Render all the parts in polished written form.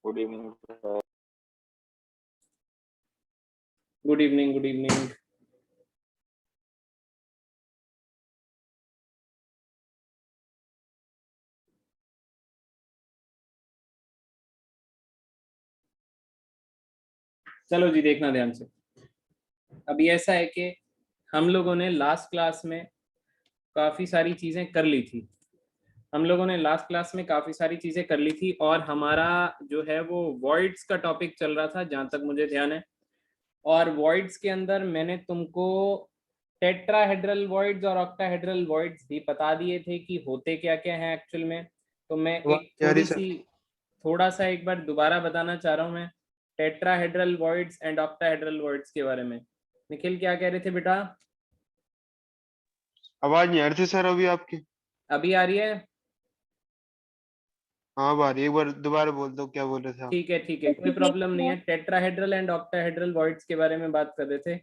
Good evening sir. Good evening, good evening. चलो जी, देखना ध्यान से। अभी ऐसा है कि हम लोगों ने लास्ट क्लास में काफी सारी चीजें कर ली थी। और हमारा जो है वो वॉइड्स का टॉपिक चल रहा था, जहां तक मुझे ध्यान है। और वॉइड्स के अंदर मैंने तुमको टेट्राहेड्रल वॉइड्स और ऑक्टाहेड्रल वॉइड्स भी बता दिए थे कि होते क्या क्या हैं एक्चुअल में। तो मैं एक थोड़ा सा एक बार दोबारा बताना चाह रहा हूँ मैं tetrahedral voids and octahedral voids के बारे में। निखिल क्या कह रहे थे बेटा? आवाज नहीं आ रही थी सर अभी आपकी। अभी आ रही है? हाँ अब आ रही है। एक बार दोबारा बोल दो क्या बोल रहे थे आप। ठीक है, कोई प्रॉब्लम नहीं है। टेट्राहेड्रल एंड ऑक्टाहेड्रल वॉइड्स के बारे में बात कर रहे थे।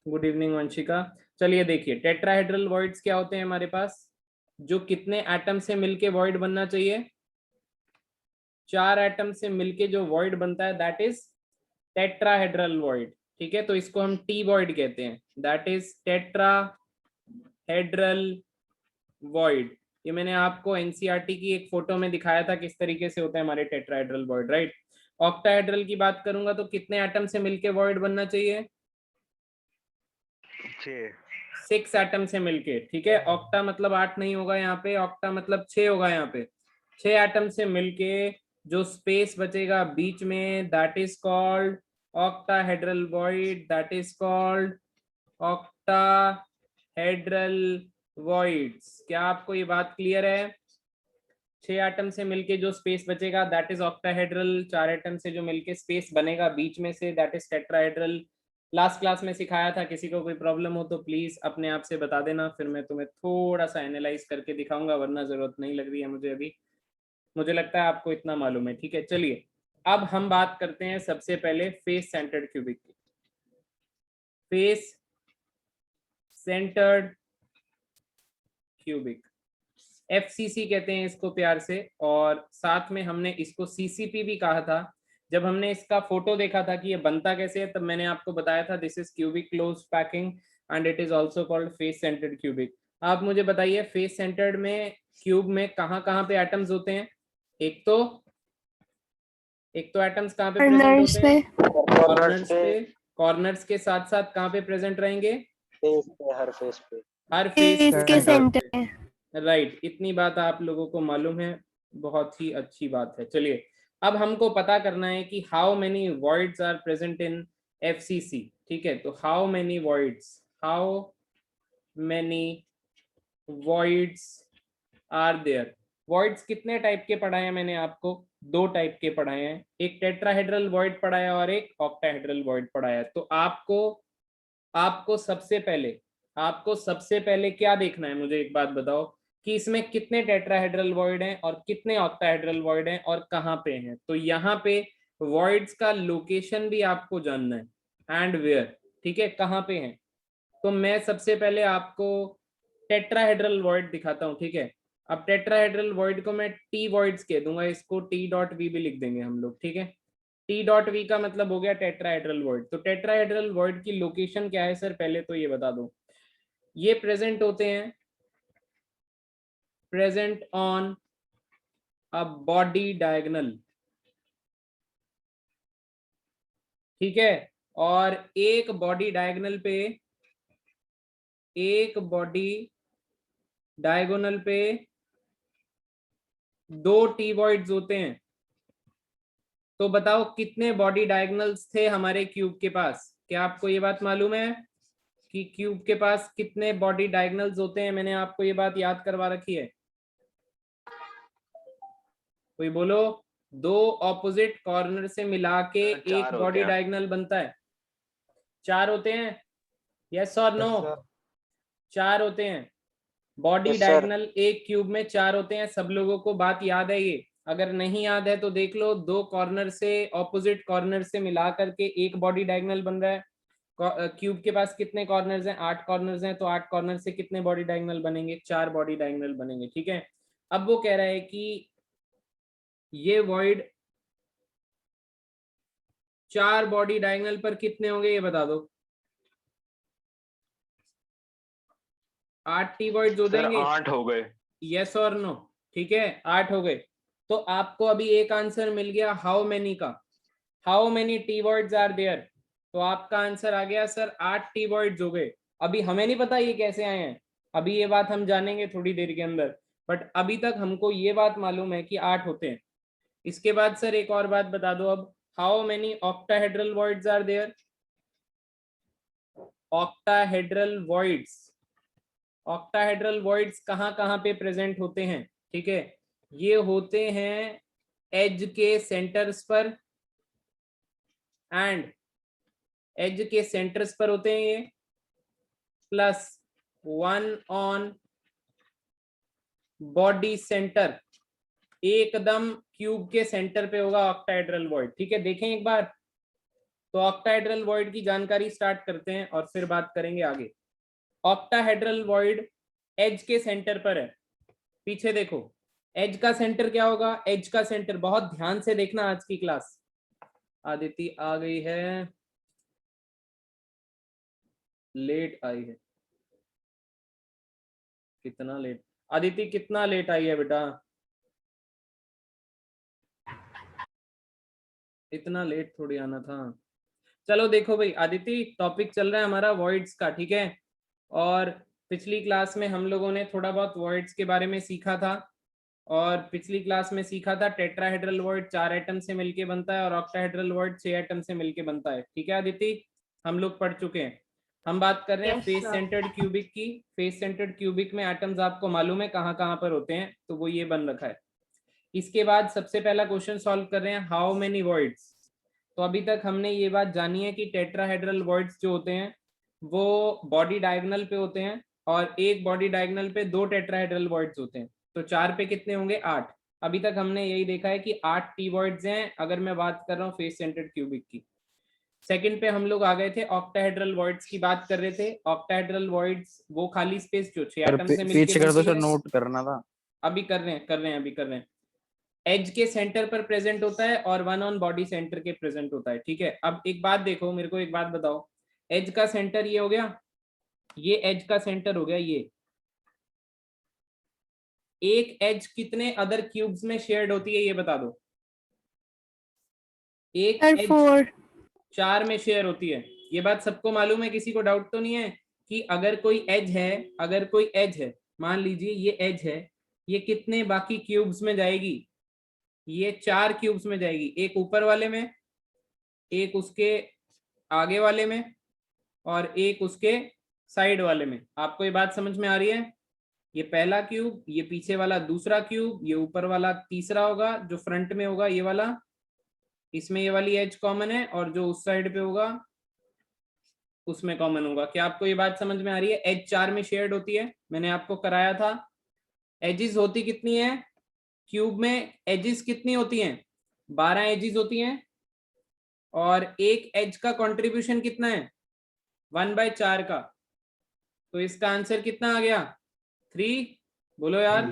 Good evening Vanshika. चलिए देखिए, टेट्राहेड्रल वॉइड्स क्या होते हैं हमारे पास, जो कितने एटम से मिलके वॉइड बनना चाहिए? 4 एटम से मिलके जो वॉइड बनता है दैट इज टेट्राहेड्रल वॉइड। ठीक है, तो इसको हम टी वॉइड कहते हैं, दैट इज टेट्राहेड्रल वॉइड। ये मैंने आपको एनसीईआरटी की एक फोटो में दिखाया था किस तरीके से होता है हमारे टेट्राहेड्रल वॉइड, राइट। ऑक्टाहेड्रल की बात करूंगा तो कितने एटम से मिलके वॉइड बनना चाहिए? 6 एटम से मिलके। ठीक है, ऑक्टा मतलब 8 नहीं होगा यहाँ पे, ऑक्टा मतलब 6 होगा यहाँ पे। 6 एटम से मिलके जो स्पेस बचेगा बीच में that is called octahedral void, that is called octahedral voids. क्या आपको ये बात क्लियर है? 6 एटम से मिलके जो स्पेस बचेगा दैट इज ऑक्टाहेड्रल, 4 एटम से जो मिलके स्पेस बनेगा बीच में say that is tetrahedral. Last class में सिखाया था, किसी को कोई प्रॉब्लम हो तो प्लीज अपने आप से बता देना, फिर मैं तुम्हें थोड़ा सा एनालाइज करके दिखाऊंगा, वरना जरूरत नहीं लग रही है मुझे अभी। मुझे लगता है आपको इतना मालूम है। ठीक है, चलिए अब हम बात करते हैं सबसे पहले फेस सेंटर्ड क्यूबिक की। फेस सेंटर्ड क्यूबिक, एफसीसी कहते हैं इसको प्यार से, और साथ में हमने इसको सीसीपी भी कहा था। जब हमने इसका फोटो देखा था कि ये बनता कैसे है, तब मैंने आपको बताया था this is cubic close packing and it is also called face centred cubic. आप मुझे बताइए, फेस सेंटर्ड में क्यूब में कहाँ कहाँ पे एटम्स होते हैं? एक तो एटम्स कहाँ पे प्रेजेंट होते हैं? कॉर्नर्स पे। कॉर्नर्स के साथ साथ कहाँ पे प्रेजेंट रहेंगे? हर फेस पे। हर फेस के सेंटर में। राइट, इतनी बात आप लोगों को मालूम है, बहुत ही अच्छी बात है। चलिए अब हमको पता करना है कि how many voids are present in FCC. ठीक है, तो how many voids are there. Voids कितने टाइप के पढ़ाए हैं मैंने आपको? 2 टाइप के पढ़ाए हैं, एक टेट्राहेड्रल वॉइड पढ़ाया और एक ऑक्टाहेड्रल वॉइड पढ़ाया। तो आपको सबसे पहले क्या देखना है, मुझे एक बात बताओ कि इसमें कितने टेट्राहेड्रल वॉइड हैं और कितने ऑक्टाहेड्रल वॉइड हैं और कहाँ पे हैं। तो यहाँ पे वॉइड्स का लोकेशन भी आपको जानना है एंड वेयर। ठीक है, कहाँ पे हैं। तो मैं सबसे पहले आपको टेट्राहेड्रल वॉइड दिखाता हूँ। ठीक है, अब टेट्राहेड्रल वॉइड को मैं टी वॉइड्स कह दूंगा, इसको टी डॉट वी भी लिख देंगे हम लोग। ठीक है, टी डॉट वी का मतलब हो गया टेट्राहेड्रल वॉइड। तो टेट्राहेड्रल वॉइड की लोकेशन क्या है सर, पहले तो ये बता दो। ये प्रेजेंट होते हैं present on a body diagonal. ठीक है, और एक बॉडी डायगोनल पे 2 टी वॉइड्स होते हैं। तो बताओ कितने बॉडी डायगोनल्स थे हमारे क्यूब के पास? क्या आपको ये बात मालूम है कि क्यूब के पास कितने बॉडी डायगोनल्स होते हैं? मैंने आपको ये बात याद करवा रखी है, कोई बोलो। 2 ऑपोजिट कॉर्नर से मिला के एक बॉडी डायगोनल बनता है। 4 होते हैं, यस और नो? 4 होते हैं बॉडी डायगोनल, एक क्यूब में 4 होते हैं। सब लोगों को बात याद है ये? अगर नहीं याद है तो देख लो, 2 कॉर्नर से, ऑपोजिट कॉर्नर से मिला करके एक बॉडी डायगोनल बन रहा है। क्यूब के पास कितने कॉर्नर्स हैं? 8 कॉर्नर्स हैं, तो 8 कॉर्नर से कितने बॉडी डायगोनल बनेंगे? 4 बॉडी डायगोनल बनेंगे। ठीक है, अब वो कह रहा है कि ये वॉइड 4 बॉडी डायगोनल पर कितने होंगे ये बता दो। 8 टी वॉइड्स हो सर जाएंगे। 8 हो गए। यस और नो? ठीक है, 8 हो गए। तो आपको अभी एक आंसर मिल गया हाउ मेनी का। How many T voids are there? तो आपका आंसर आ गया सर 8 टी वर्ड्स हो गए। अभी हमें नहीं पता ये कैसे आए हैं, अभी ये बात हम जानेंगे थोड़ी देर के अंदर, बट अभी तक हमको ये बात मालूम है कि 8 होते हैं। इसके बाद सर एक और बात बता दो अब, how many octahedral voids are there? Octahedral voids, octahedral voids कहाँ कहाँ पे प्रेजेंट होते हैं? ठीक है, ये होते हैं एज के सेंटर्स पर, एंड एज के सेंटर्स पर होते हैं ये, प्लस 1 ऑन बॉडी सेंटर, एकदम क्यूब के सेंटर पे होगा ऑक्टाहेड्रल वर्ड। ठीक है, देखें एक बार। तो ऑक्टाहेड्रल वर्ड की जानकारी स्टार्ट करते हैं और फिर बात करेंगे आगे। ऑक्टाहेड्रल वर्ड एज के सेंटर पर है। पीछे देखो, एज का सेंटर क्या होगा? एज का सेंटर, बहुत ध्यान से देखना आज की क्लास। आदिति आ गई है, लेट आई है। कितना लेट आदिति, कितना लेट आई है बेटा? इतना लेट थोड़ी आना था। चलो देखो भाई आदिति, टॉपिक चल रहा है हमारा वॉइड्स का, ठीक है। और पिछली क्लास में हम लोगों ने थोड़ा बहुत वॉइड्स के बारे में सीखा था, और पिछली क्लास में सीखा था टेट्राहेड्रल वॉइड 4 एटम से मिलके बनता है और ऑक्टाहेड्रल वॉइड 6 एटम से मिलके बनता है। ठीक है आदिति, हम लोग पढ़ चुके हैं। हम बात कर रहे हैं फेस सेंटर्ड क्यूबिक की। फेस सेंटर्ड क्यूबिक में एटम्स आपको मालूम है कहाँ कहाँ पर होते हैं, तो वो ये बन रखा है। इसके बाद सबसे पहला क्वेश्चन सॉल्व कर रहे हैं, हाउ मेनी वॉइड्स। तो अभी तक हमने ये बात जानी है कि टेट्राहेड्रल वॉइड्स जो होते हैं वो बॉडी डायगोनल पे होते हैं, और एक बॉडी डायगोनल पे 2 टेट्राहेड्रल वॉइड्स होते हैं। तो 4 पे कितने होंगे? 8। अभी तक हमने यही देखा है कि 8 टी वॉइड्स हैं, अगर मैं बात कर रहा हूँ फेस सेंटर्ड क्यूबिक की। सेकंड पे हम लोग आ गए थे, ऑक्टाहेड्रल वॉइड्स की बात कर रहे थे। ऑक्टाहेड्रल वॉइड्स वो खाली स्पेस जो 6 एटम से मिलके पीछे कर दो बनती सर, है। नोट करना था। अभी कर रहे हैं अभी कर रहे हैं। एज के सेंटर पर प्रेजेंट होता है और 1 ऑन बॉडी सेंटर के प्रेजेंट होता है। ठीक है, अब एक बात देखो, मेरे को एक बात बताओ, एज का सेंटर ये हो गया, ये एज का सेंटर हो गया, ये एक एज कितने अदर क्यूब्स में शेयर्ड होती है ये बता दो? एक एज 4 में शेयर होती है। ये बात सबको मालूम है, किसी को डाउट तो नहीं है कि अगर कोई एज है, मान लीजिए ये एज है, ये कितने बाकी क्यूब्स में जाएगी? ये 4 क्यूब्स में जाएगी, एक ऊपर वाले में, एक उसके आगे वाले में, और एक उसके साइड वाले में। आपको ये बात समझ में आ रही है? ये पहला क्यूब, ये पीछे वाला दूसरा क्यूब, ये ऊपर वाला तीसरा होगा, जो फ्रंट में होगा ये वाला, इसमें ये वाली एज कॉमन है, और जो उस साइड पे होगा उसमें कॉमन होगा। क्या आपको ये बात समझ में आ रही है? एज 4 में शेयर्ड होती है, मैंने आपको कराया था। एजिस होती कितनी है क्यूब में? एजिस कितनी होती हैं? 12 एजिस होती हैं, और एक एज का कंट्रीब्यूशन कितना है? 1/4 का। तो इसका आंसर कितना आ गया? 3। बोलो यार,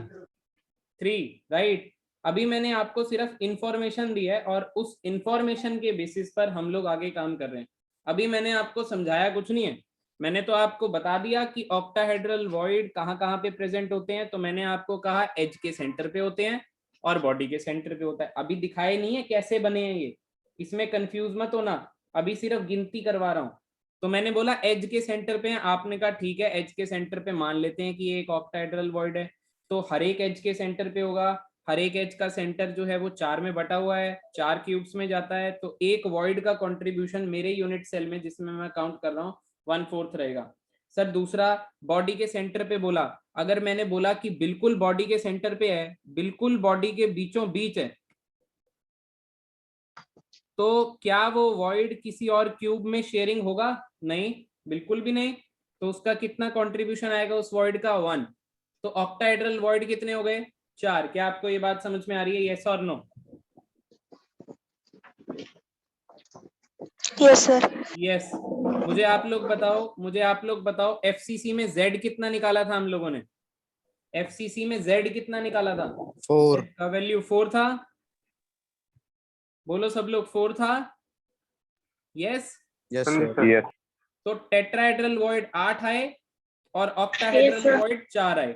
3, राइट। अभी मैंने आपको सिर्फ इंफॉर्मेशन दी है, और उस इंफॉर्मेशन के बेसिस पर हम लोग आगे काम कर रहे हैं। अभी मैंने आपको समझाया कुछ नहीं है, मैंने तो आपको बता दिया कि ऑक्टाहेड्रल वॉइड कहाँ कहाँ पे प्रेजेंट होते हैं। तो मैंने आपको कहा एज के सेंटर पे होते हैं और बॉडी के सेंटर पे होता है। अभी दिखाए नहीं है कैसे बने हैं ये, इसमें कंफ्यूज मत होना, अभी सिर्फ गिनती करवा रहा हूँ। तो मैंने बोला एज के सेंटर पे है, आपने कहा ठीक है एज के सेंटर पे मान लेते हैं कि ये एक ऑक्टाहेड्रल वॉइड है। तो हर एक एज के सेंटर पे होगा, हर एक एज का सेंटर जो है वो 4 में बटा हुआ है, 4 क्यूब्स में जाता है। तो एक वॉइड का कंट्रीब्यूशन मेरे यूनिट सेल में, जिसमें मैं काउंट कर रहा हूँ, 1/4 रहेगा। सर दूसरा, बॉडी के सेंटर पे बोला, अगर मैंने बोला कि बिल्कुल बॉडी के सेंटर पे है, बिल्कुल बॉडी के बीचों बीच है, तो क्या वो वॉइड किसी और क्यूब में शेयरिंग होगा? नहीं, बिल्कुल भी नहीं। तो उसका कितना कंट्रीब्यूशन आएगा उस वॉइड का? 1। तो ऑक्टाहेड्रल वॉइड कितने हो गए? 4। क्या आपको ये बात समझ में आ रही है? यस और नो? Yes sir. यस। मुझे आप लोग बताओ एफसीसी में जेड कितना निकाला था हम लोगों ने? एफसीसी में जेड कितना निकाला था? 4। का वैल्यू 4 था। बोलो सब लोग, 4 था। यस यस हाँ जी सर। सर। यस तो टेट्राहेड्रल वॉइड 8 आए और ऑक्टाहेड्रल वॉइड 4 आए।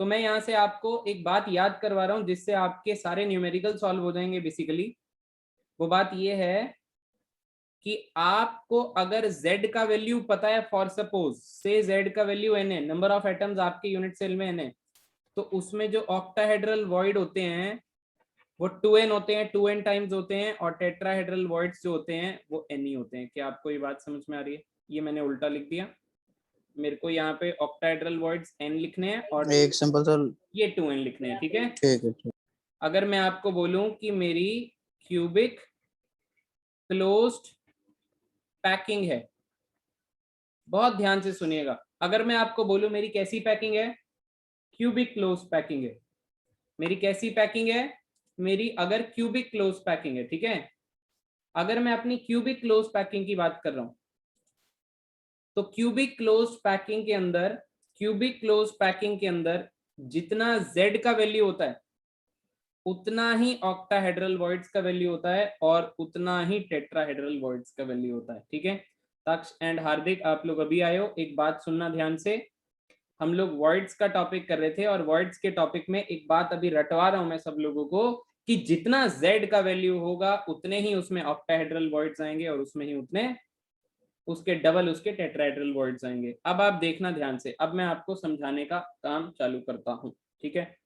तो मैं यहाँ से आपको एक बात याद करवा रहा हूँ जिससे आपके सारे न्यूमेरिकल सॉल्व हो जाएंगे बेसिकली। वो बात ये है कि आपको अगर z का वैल्यू पता है, फॉर सपोज से z का वैल्यू n है, नंबर ऑफ एटम्स आपके यूनिट सेल में n है, तो उसमें जो ऑक्टाहेड्रल वॉइड होते हैं वो 2n होते हैं, 2n टाइम्स होते हैं, और टेट्राहेड्रल वॉइड्स जो होते हैं वो n ही होते हैं। क्या आपको ये बात समझ में आ रही है? ये मैंने उल्टा लिख दिया, मेरे को यहाँ पे ऑक्टाहेड्रल वॉइड्स n लिखने हैं और एक सिंपल सर। ये 2n लिखने हैं, ठीक है? ठीक है ठीक। अगर मैं आपको बोलूं कि मेरी क्यूबिक क्लोज्ड पैकिंग है, बहुत ध्यान से सुनिएगा, अगर मैं आपको बोलूं मेरी कैसी पैकिंग है, क्यूबिक क्लोज पैकिंग है, मेरी कैसी पैकिंग है, मेरी अगर क्यूबिक क्लोज पैकिंग है, ठीक है? अगर मैं अपनी क्यूबिक क्लोज पैकिंग की बात कर रहा हूं तो क्यूबिक क्लोज पैकिंग के अंदर, क्यूबिक क्लोज पैकिंग के अंदर जितना z का वैल्यू होता है उतना ही ऑक्टाहेड्रल वॉइड्स का वैल्यू होता है और उतना ही टेट्राहेड्रल वॉइड्स का वैल्यू होता है, ठीक है? तक्ष एंड हार्दिक, आप लोग अभी आए हो, एक बात सुनना ध्यान से। हम लोग वॉइड्स का टॉपिक कर रहे थे और वॉइड्स के टॉपिक में एक बात अभी रटवा रहा हूं मैं सब लोगों को कि जितना z का वैल्यू होगा उतने ही उसमें ऑक्टाहेड्रल वॉइड्स आएंगे और उसमें ही उतने उसके डबल उसके टेट्राहेड्रल वॉइड्स आएंगे। अब आप देखना ध्यान से, अब मैं आपको समझाने का काम चालू करता हूं, ठीक है?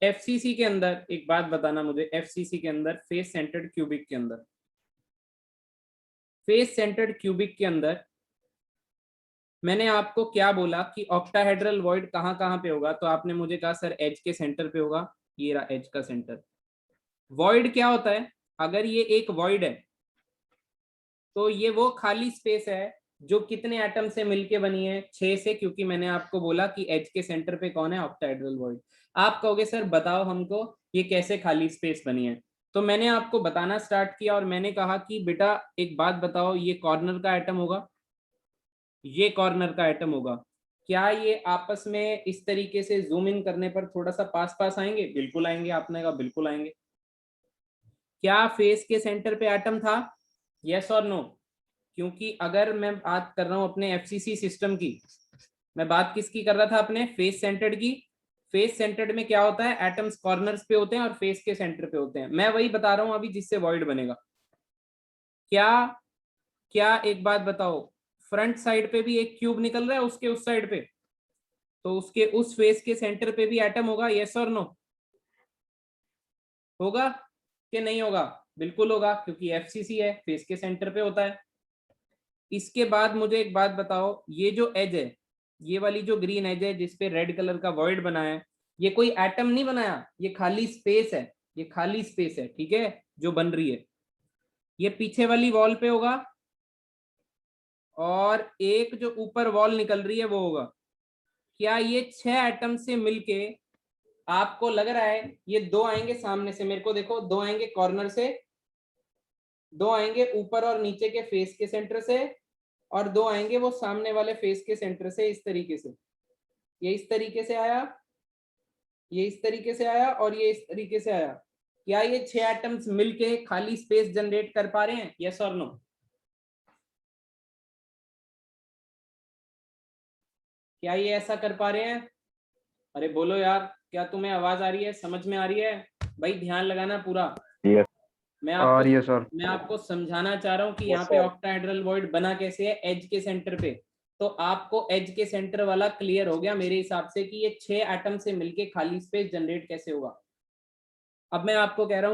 एफसीसी के अंदर एक बात बताना मुझे, एफसीसी के अंदर फेस सेंटर्ड क्यूबिक के अंदर, फेस सेंटर्ड क्यूबिक के अंदर मैंने आपको क्या बोला कि ऑक्टाहेड्रल वॉइड कहां कहां पे होगा? तो आपने मुझे कहा सर एज के सेंटर पे होगा, ये रहा एज का सेंटर। वॉइड क्या होता है? अगर ये एक वॉइड है तो ये वो खाली स्पेस है जो कितने एटम से मिलके बनी है? 6 से, क्योंकि मैंने आपको बोला कि एज के सेंटर पे कौन है? Octahedral void. आप कहोगे सर बताओ हमको ये कैसे खाली स्पेस बनी है? तो मैंने आपको बताना स्टार्ट किया और मैंने कहा कि बेटा एक बात बताओ, ये कॉर्नर का एटम होगा, ये कॉर्नर का एटम होगा, क्या ये आपस में इस तरीके से जूम इन करने पर थोड़ा सा पास पास आएंगे? बिल्कुल आएंगे। आपने कहा बिल्कुल आएंगे। क्या फेस के सेंटर पे एटम था? यस और नो? क्योंकि अगर मैं बात कर रहा हूं अपने एफसीसी सिस्टम की, मैं बात किसकी कर रहा था? अपने फेस सेंटर्ड की। फेस सेंटर्ड में क्या होता है? एटम्स कॉर्नर्स पे होते हैं और फेस के सेंटर पे होते हैं। मैं वही बता रहा हूं अभी जिससे वॉइड बनेगा। क्या क्या एक बात बताओ, फ्रंट साइड पे भी एक क्यूब निकल रहा है उसके उस साइड पे, तो उसके उस फेस के सेंटर पे भी एटम होगा? यस और नो? होगा कि नहीं होगा? बिल्कुल होगा, क्योंकि एफसीसी है, फेस के सेंटर पे होता है। इसके बाद मुझे एक बात बताओ, ये जो एज है, ये वाली जो ग्रीन एज है जिसपे रेड कलर का वॉइड बना है, ये कोई एटम नहीं बनाया, ये खाली स्पेस है, ये खाली स्पेस है, ठीक है, जो बन रही है। ये पीछे वाली वॉल पे होगा और एक जो ऊपर वॉल निकल रही है वो होगा। क्या ये 6 एटम से मिलके आपको लग रहा है ये 2 आएंगे सामने से? मेरे को देखो, 2 आएंगे कॉर्नर से, 2 आएंगे ऊपर और नीचे के फेस के सेंटर से, और 2 आएंगे वो सामने वाले फेस के सेंटर से, इस तरीके से। ये इस तरीके से आया, ये इस तरीके से आया और ये इस तरीके से आया। क्या ये 6 एटम्स मिलके खाली स्पेस जनरेट कर पा रहे हैं? यस और नो? क्या ये ऐसा कर पा रहे हैं? अरे बोलो यार, क्या तुम्हें आवाज आ रही है? समझ में आ रही है? भाई ध्यान लगाना पूरा। यस मैं आ रही है सर। आपको समझाना चाह रहा हूँ कि Yes, यहाँ पे sir. ऑक्टाहेड्रल वॉइड बना कैसे है एज के सेंटर पे। तो आपको एज के सेंटर वाला क्लियर हो गया मेरे हिसाब से कि ये 6 एटम से मिलके खाली स्पेस जनरेट कैसे होगा। अब मैं आपको कह रहा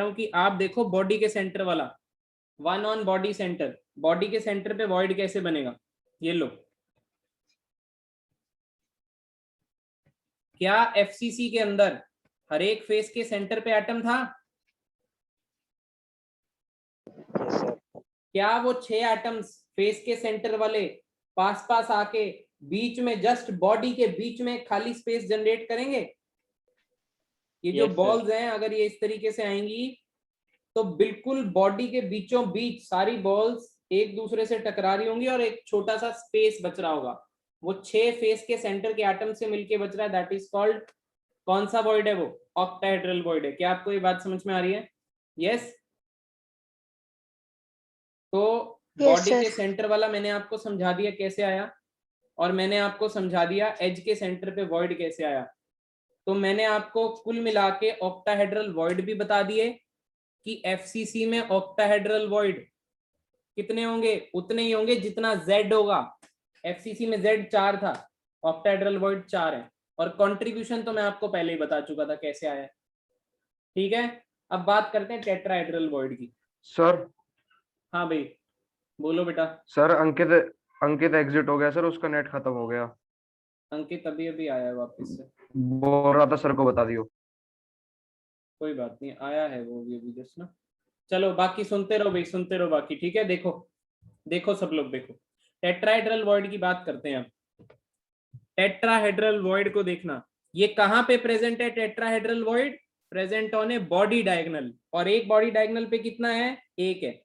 हूँ कि आप देखो बॉडी के सेंटर वाला, one on body centre, body के सेंटर पे वॉइड कैसे बनेगा? ये लो, क्या एफसीसी के अंदर हर एक फेस के सेंटर पे एटम था? Yes, sir. क्या वो 6 एटम्स फेस के सेंटर वाले पास पास आके बीच में, जस्ट बॉडी के बीच में खाली स्पेस जनरेट करेंगे? ये जो Yes, sir. बॉल्स हैं अगर ये इस तरीके से आएंगी तो बिल्कुल बॉडी के बीचों बीच सारी बॉल्स एक दूसरे से टकरा रही होंगी और एक छोटा सा स्पेस बच रहा होगा। वो 6 फेस के सेंटर के एटम से मिलके बच रहा है, दैट इज कॉल्ड, कौन सा वॉइड है वो? ऑक्टाहेड्रल वॉइड है। क्या आपको ये बात समझ में आ रही है? यस? तो बॉडी के सेंटर वाला मैंने आपको समझा दिया कैसे आया, और मैंने आपको समझा दिया एज के सेंटर पे वॉइड कैसे आया। तो मैंने आपको कुल मिला के ऑक्टाहेड्रल वॉइड भी बता दिए कि एफसीसी में ऑक्टाहेड्रल वॉइड कितने होंगे, उतने ही होंगे जितना जेड होगा। एफसीसी में जेड 4 था, ऑक्टाहेड्रल वॉइड 4 है, और कंट्रीब्यूशन तो मैं आपको पहले ही बता चुका था कैसे आया। ठीक है, अब बात करते हैं टेट्राहेड्रल वॉइड की। सर हाँ भाई बोलो बेटा। सर अंकित एग्जिट हो गया सर, उसका नेट खत्म हो गया। अंकित अभी अभी आया है वापस से, बोल रहा था सर को बता दियो। कोई बात नहीं, आया है वो भी अभी जस्ट ना। चलो बाकी सुनते रहो भाई, सुनते रहो बाकी। ठीक है, देखो सब लोग देखो, टेट्राहेड्रल वॉइड की बात करते हैं अब। टेट्राहेड्रल वॉइड को देखना, ये कहां पे प्रेजेंट है? Tetrahedral void present on a body diagonal, और एक बॉडी डायगोनल पे कितना है? एक है।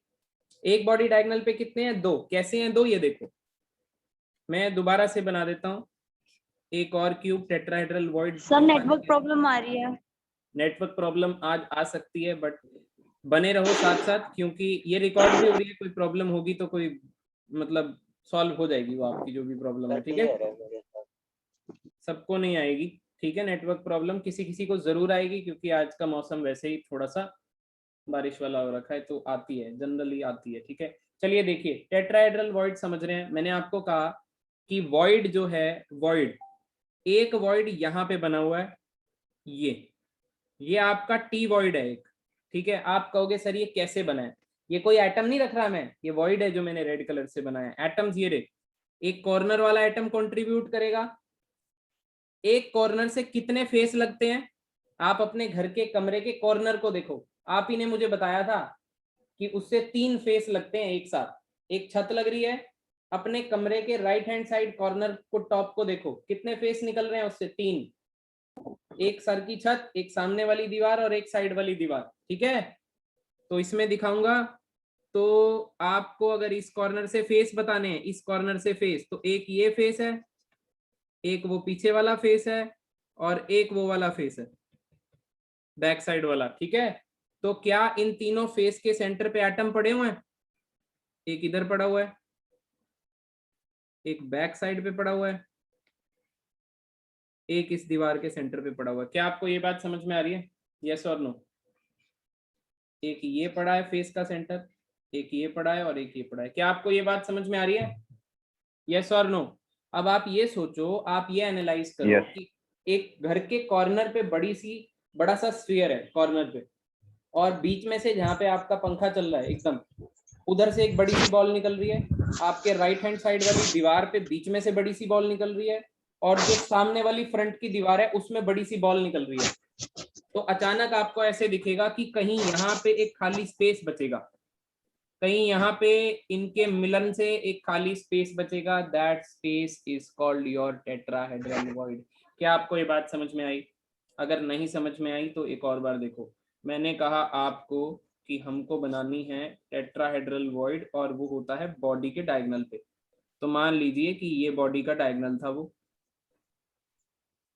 एक बॉडी डायगोनल पे कितने हैं? 2। कैसे हैं 2? ये देखो, मैं दोबारा से बना देता हूं एक और cube tetrahedral void. Sir network problem आ रही है। नेटवर्क प्रॉब्लम आज आ सकती है, बट बने रहो साथ साथ, क्योंकि ये रिकॉर्ड भी हो रही है। कोई प्रॉब्लम होगी तो कोई मतलब सॉल्व हो जाएगी वो आपकी जो भी प्रॉब्लम है। ठीक है, सबको नहीं आएगी। ठीक है, नेटवर्क प्रॉब्लम किसी किसी को जरूर आएगी, क्योंकि आज का मौसम वैसे ही थोड़ा सा बारिश वाला हो रखा है, तो आती है, जनरली आती है। ठीक है, चलिए देखिए, टेट्राहेड्रल वॉइड समझ रहे हैं। मैंने आपको कहा कि वॉइड जो है, वॉइड एक वॉइड यहाँ पे बना हुआ है, ये आपका टी वॉइड है एक। ठीक है, आप कहोगे सर ये कैसे बना है? ये कोई एटम नहीं रख रहा मैं, ये वॉइड है जो मैंने रेड कलर से बनाया। एटम्स ये रे, एक कॉर्नर वाला एटम कंट्रीब्यूट करेगा। एक कॉर्नर से कितने फेस लगते हैं? आप अपने घर के कमरे के कॉर्नर को देखो, आप ही ने मुझे बताया था कि उससे 3 फेस लगते हैं एक साथ। एक छत लग रही है, अपने कमरे के राइट हैंड साइड कॉर्नर को, टॉप को देखो, कितने फेस निकल रहे हैं उससे? 3। एक सर की छत, एक सामने वाली दीवार और एक साइड वाली दीवार। ठीक है, तो इसमें दिखाऊंगा। तो आपको अगर इस कॉर्नर से फेस बताने हैं, इस कॉर्नर से फेस, तो एक ये फेस है, एक वो पीछे वाला फेस है, और एक वो वाला फेस है बैक साइड वाला। ठीक है, तो क्या इन तीनों फेस के सेंटर पे एटम पड़े हुए हैं? एक इधर पड़ा हुआ है, एक बैक साइड पे पड़ा हुआ है, एक इस दीवार के सेंटर पे पड़ा हुआ है। क्या आपको ये बात समझ में आ रही है? यस और नो? एक ये पड़ा है फेस का सेंटर, एक ये पड़ा है और एक ये पड़ा है। क्या आपको ये बात समझ में आ रही है? यस और नो? अब आप ये सोचो, आप ये एनालाइज करो कि एक घर के कॉर्नर पे बड़ा सा स्फीयर है कॉर्नर पे, और बीच में से जहाँ पे आपका पंखा चल रहा है एकदम, उधर से एक बड़ी सी बॉल निकल रही है। आपके राइट हैंड साइड वाली दीवार पे बीच में से बड़ी सी बॉल निकल रही है, और जो सामने वाली फ्रंट की दीवार है उसमें बड़ी सी बॉल निकल रही है। तो अचानक आपको ऐसे दिखेगा कि कहीं यहाँ पे एक खाली स्पेस बचेगा, कहीं यहाँ पे इनके मिलन से एक खाली स्पेस बचेगा। That space is called your tetrahedral void. क्या आपको ये बात समझ में आई? अगर नहीं समझ में आई तो एक और बार देखो। मैंने कहा आपको कि हमको बनानी है टेट्राहेड्रल वॉइड, और वो होता है बॉडी के डायगोनल पे। तो मान लीजिए कि ये बॉडी का डायगोनल था वो।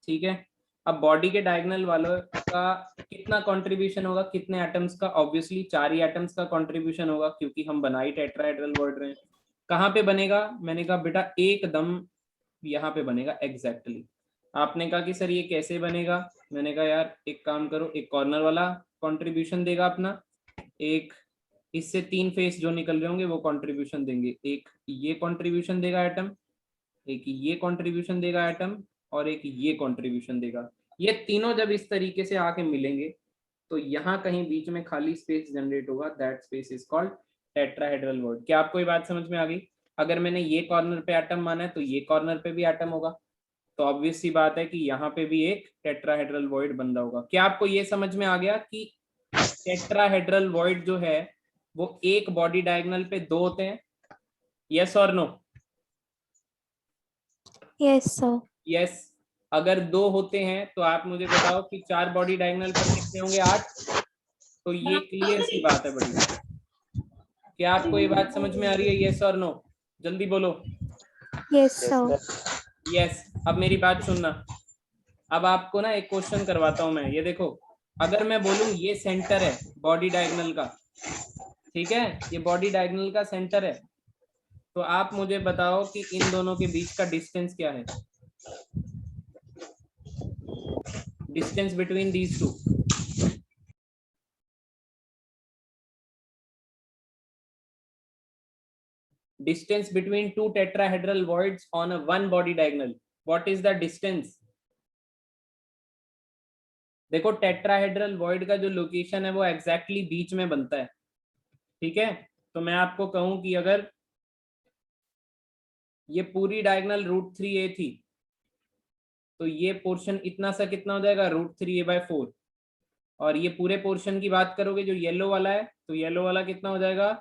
ठीक है, अब बॉडी के डायगोनल वालों का कितना कंट्रीब्यूशन होगा? कितने एटम्स का? ऑब्वियसली 4 ही एटम्स का कंट्रीब्यूशन होगा, क्योंकि हम बना ही टेट्राहेड्रल वॉइड रहे हैं। कहाँ पे बनेगा? मैंने कहा बेटा एकदम यहाँ पे बनेगा एग्जैक्टली। आपने कहा कि सर ये कैसे बनेगा? मैंने कहा यार एक काम करो, एक कॉर्नर वाला कंट्रीब्यूशन देगा अपना, एक इससे 3 फेस जो निकल रहे होंगे वो कंट्रीब्यूशन देंगे, एक ये कंट्रीब्यूशन देगा एटम, एक ये कंट्रीब्यूशन देगा एटम, और एक ये कंट्रीब्यूशन देगा। ये तीनों जब इस तरीके से आके मिलेंगे तो यहाँ कहीं बीच में खाली स्पेस जनरेट होगा। That space is called tetrahedral void. क्या आपको ये बात समझ में आ गई? अगर मैंने ये कॉर्नर पे एटम माना है तो ये कॉर्नर पे भी एटम होगा, तो ऑब्वियस सी बात है कि यहाँ पे भी एक टेट्राहेड्रल वॉइड बन रहा होगा। क्या आपको ये समझ में आ गया कि टेट्राहेड्रल वॉइड जो है वो एक बॉडी डायगोनल पे 2 होते हैं? यस और नो? Yes sir. यस। अगर 2 होते हैं तो आप मुझे बताओ कि 4 बॉडी डायगोनल पर कितने होंगे? 8। तो ये क्लियर सी बात है बड़ी। क्या आपको ये बात समझ में आ रही है? यस और नो? जल्दी बोलो। Yes sir. यस। अब मेरी बात सुनना, अब आपको ना एक क्वेश्चन करवाता हूं मैं। ये देखो, अगर मैं बोलूं ये सेंटर है बॉडी डायगोनल का, ठीक है, ये बॉडी डायगोनल का सेंटर है। तो आप मुझे बताओ कि इन दोनों के बीच का डिस्टेंस क्या है, distance between these two. Distance between two tetrahedral voids on a one body diagonal. What is the distance? देखो टेट्राहेड्रल वॉइड का जो लोकेशन है वो एग्जैक्टली बीच में बनता है, ठीक है। तो मैं आपको कहूं कि अगर ये पूरी डायगोनल √3a थी तो ये पोर्शन इतना सा कितना हो जाएगा, √3a/4। और ये पूरे पोर्शन की बात करोगे जो येलो वाला है, तो येलो वाला कितना हो जाएगा,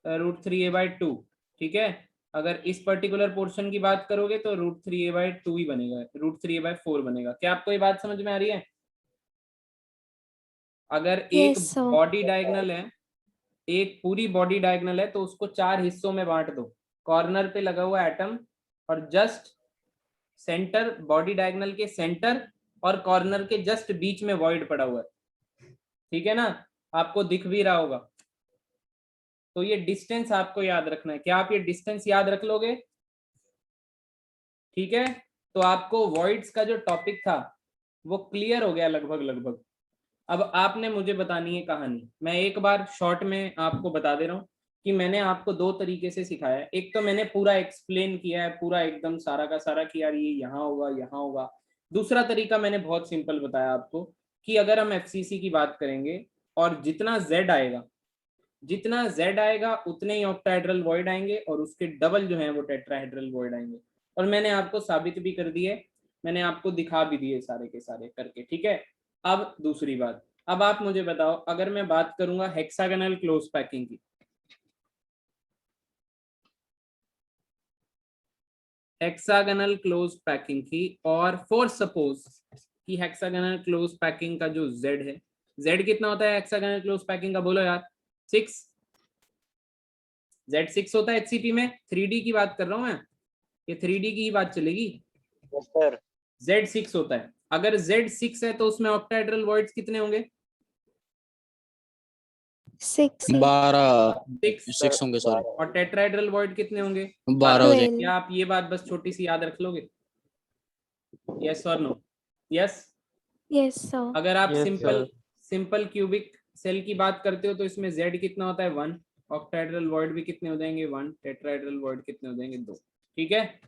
√3a/2, ठीक है। अगर इस पर्टिकुलर पोर्शन की बात करोगे तो √3a/2 ही बनेगा, √3a/4 बनेगा। क्या आपको ये बात समझ में आ रही है? अगर एक Yes, sir. बॉडी डायगोनल है, एक पूरी बॉडी डायगोनल है, तो उसको 4 हिस्सों में बांट दो। कॉर्नर पे लगा हुआ एटम और जस्ट सेंटर, बॉडी डायगोनल के सेंटर और कॉर्नर के जस्ट बीच में वॉइड पड़ा हुआ है, ठीक है ना, आपको दिख भी रहा होगा। तो ये डिस्टेंस आपको याद रखना है। क्या आप ये डिस्टेंस याद रख लोगे? ठीक है, तो आपको वॉइड्स का जो टॉपिक था वो क्लियर हो गया लगभग। अब आपने मुझे बतानी है कहानी। मैं एक बार शॉर्ट में आपको बता दे रहा हूँ कि मैंने आपको 2 तरीके से सिखाया है। एक तो मैंने पूरा एक्सप्लेन किया है, पूरा एकदम सारा का सारा किया, ये यहाँ होगा यहाँ होगा। दूसरा तरीका मैंने बहुत सिंपल बताया आपको कि अगर हम एफसीसी की बात करेंगे और जितना Z आएगा उतने ही ऑक्टाहेड्रल वॉइड आएंगे और उसके डबल जो है वो टेट्राहेड्रल वॉइड आएंगे। और मैंने आपको साबित भी कर दिए, मैंने आपको दिखा भी दिए सारे के सारे करके, ठीक है। अब दूसरी बात, अब आप मुझे बताओ, अगर मैं बात करूंगा हेक्सागोनल क्लोज पैकिंग की, हेक्सागोनल क्लोज पैकिंग की, और फॉर सपोज कि हेक्सागोनल क्लोज पैकिंग का जो Z है, Z कितना होता है हेक्सागोनल क्लोज पैकिंग का, बोलो यार, 6। Z 6 होता है HCP में। 3D की बात कर रहा हूं मैं, ये 3D की ही बात चलेगी। Yes sir. Z 6 होता है। अगर Z 6 है तो उसमें ऑक्टाहेड्रल वॉइड्स कितने होंगे? 6. 12 6 6 होंगे सॉरी, और टेट्राहेड्रल वॉइड कितने होंगे? 12 हो जाएंगे। 12. क्या आप ये बात बस छोटी सी याद रख लोगे? यस और नो? यस। Yes, sir. अगर आप Yes, सिंपल क्यूबिक सेल की बात करते हो तो इसमें Z कितना होता है? 1। ऑक्टाहेड्रल वॉइड भी कितने हो जाएंगे? 1। टेट्राहेड्रल वॉइड कितने हो जाएंगे? 2। ठीक है।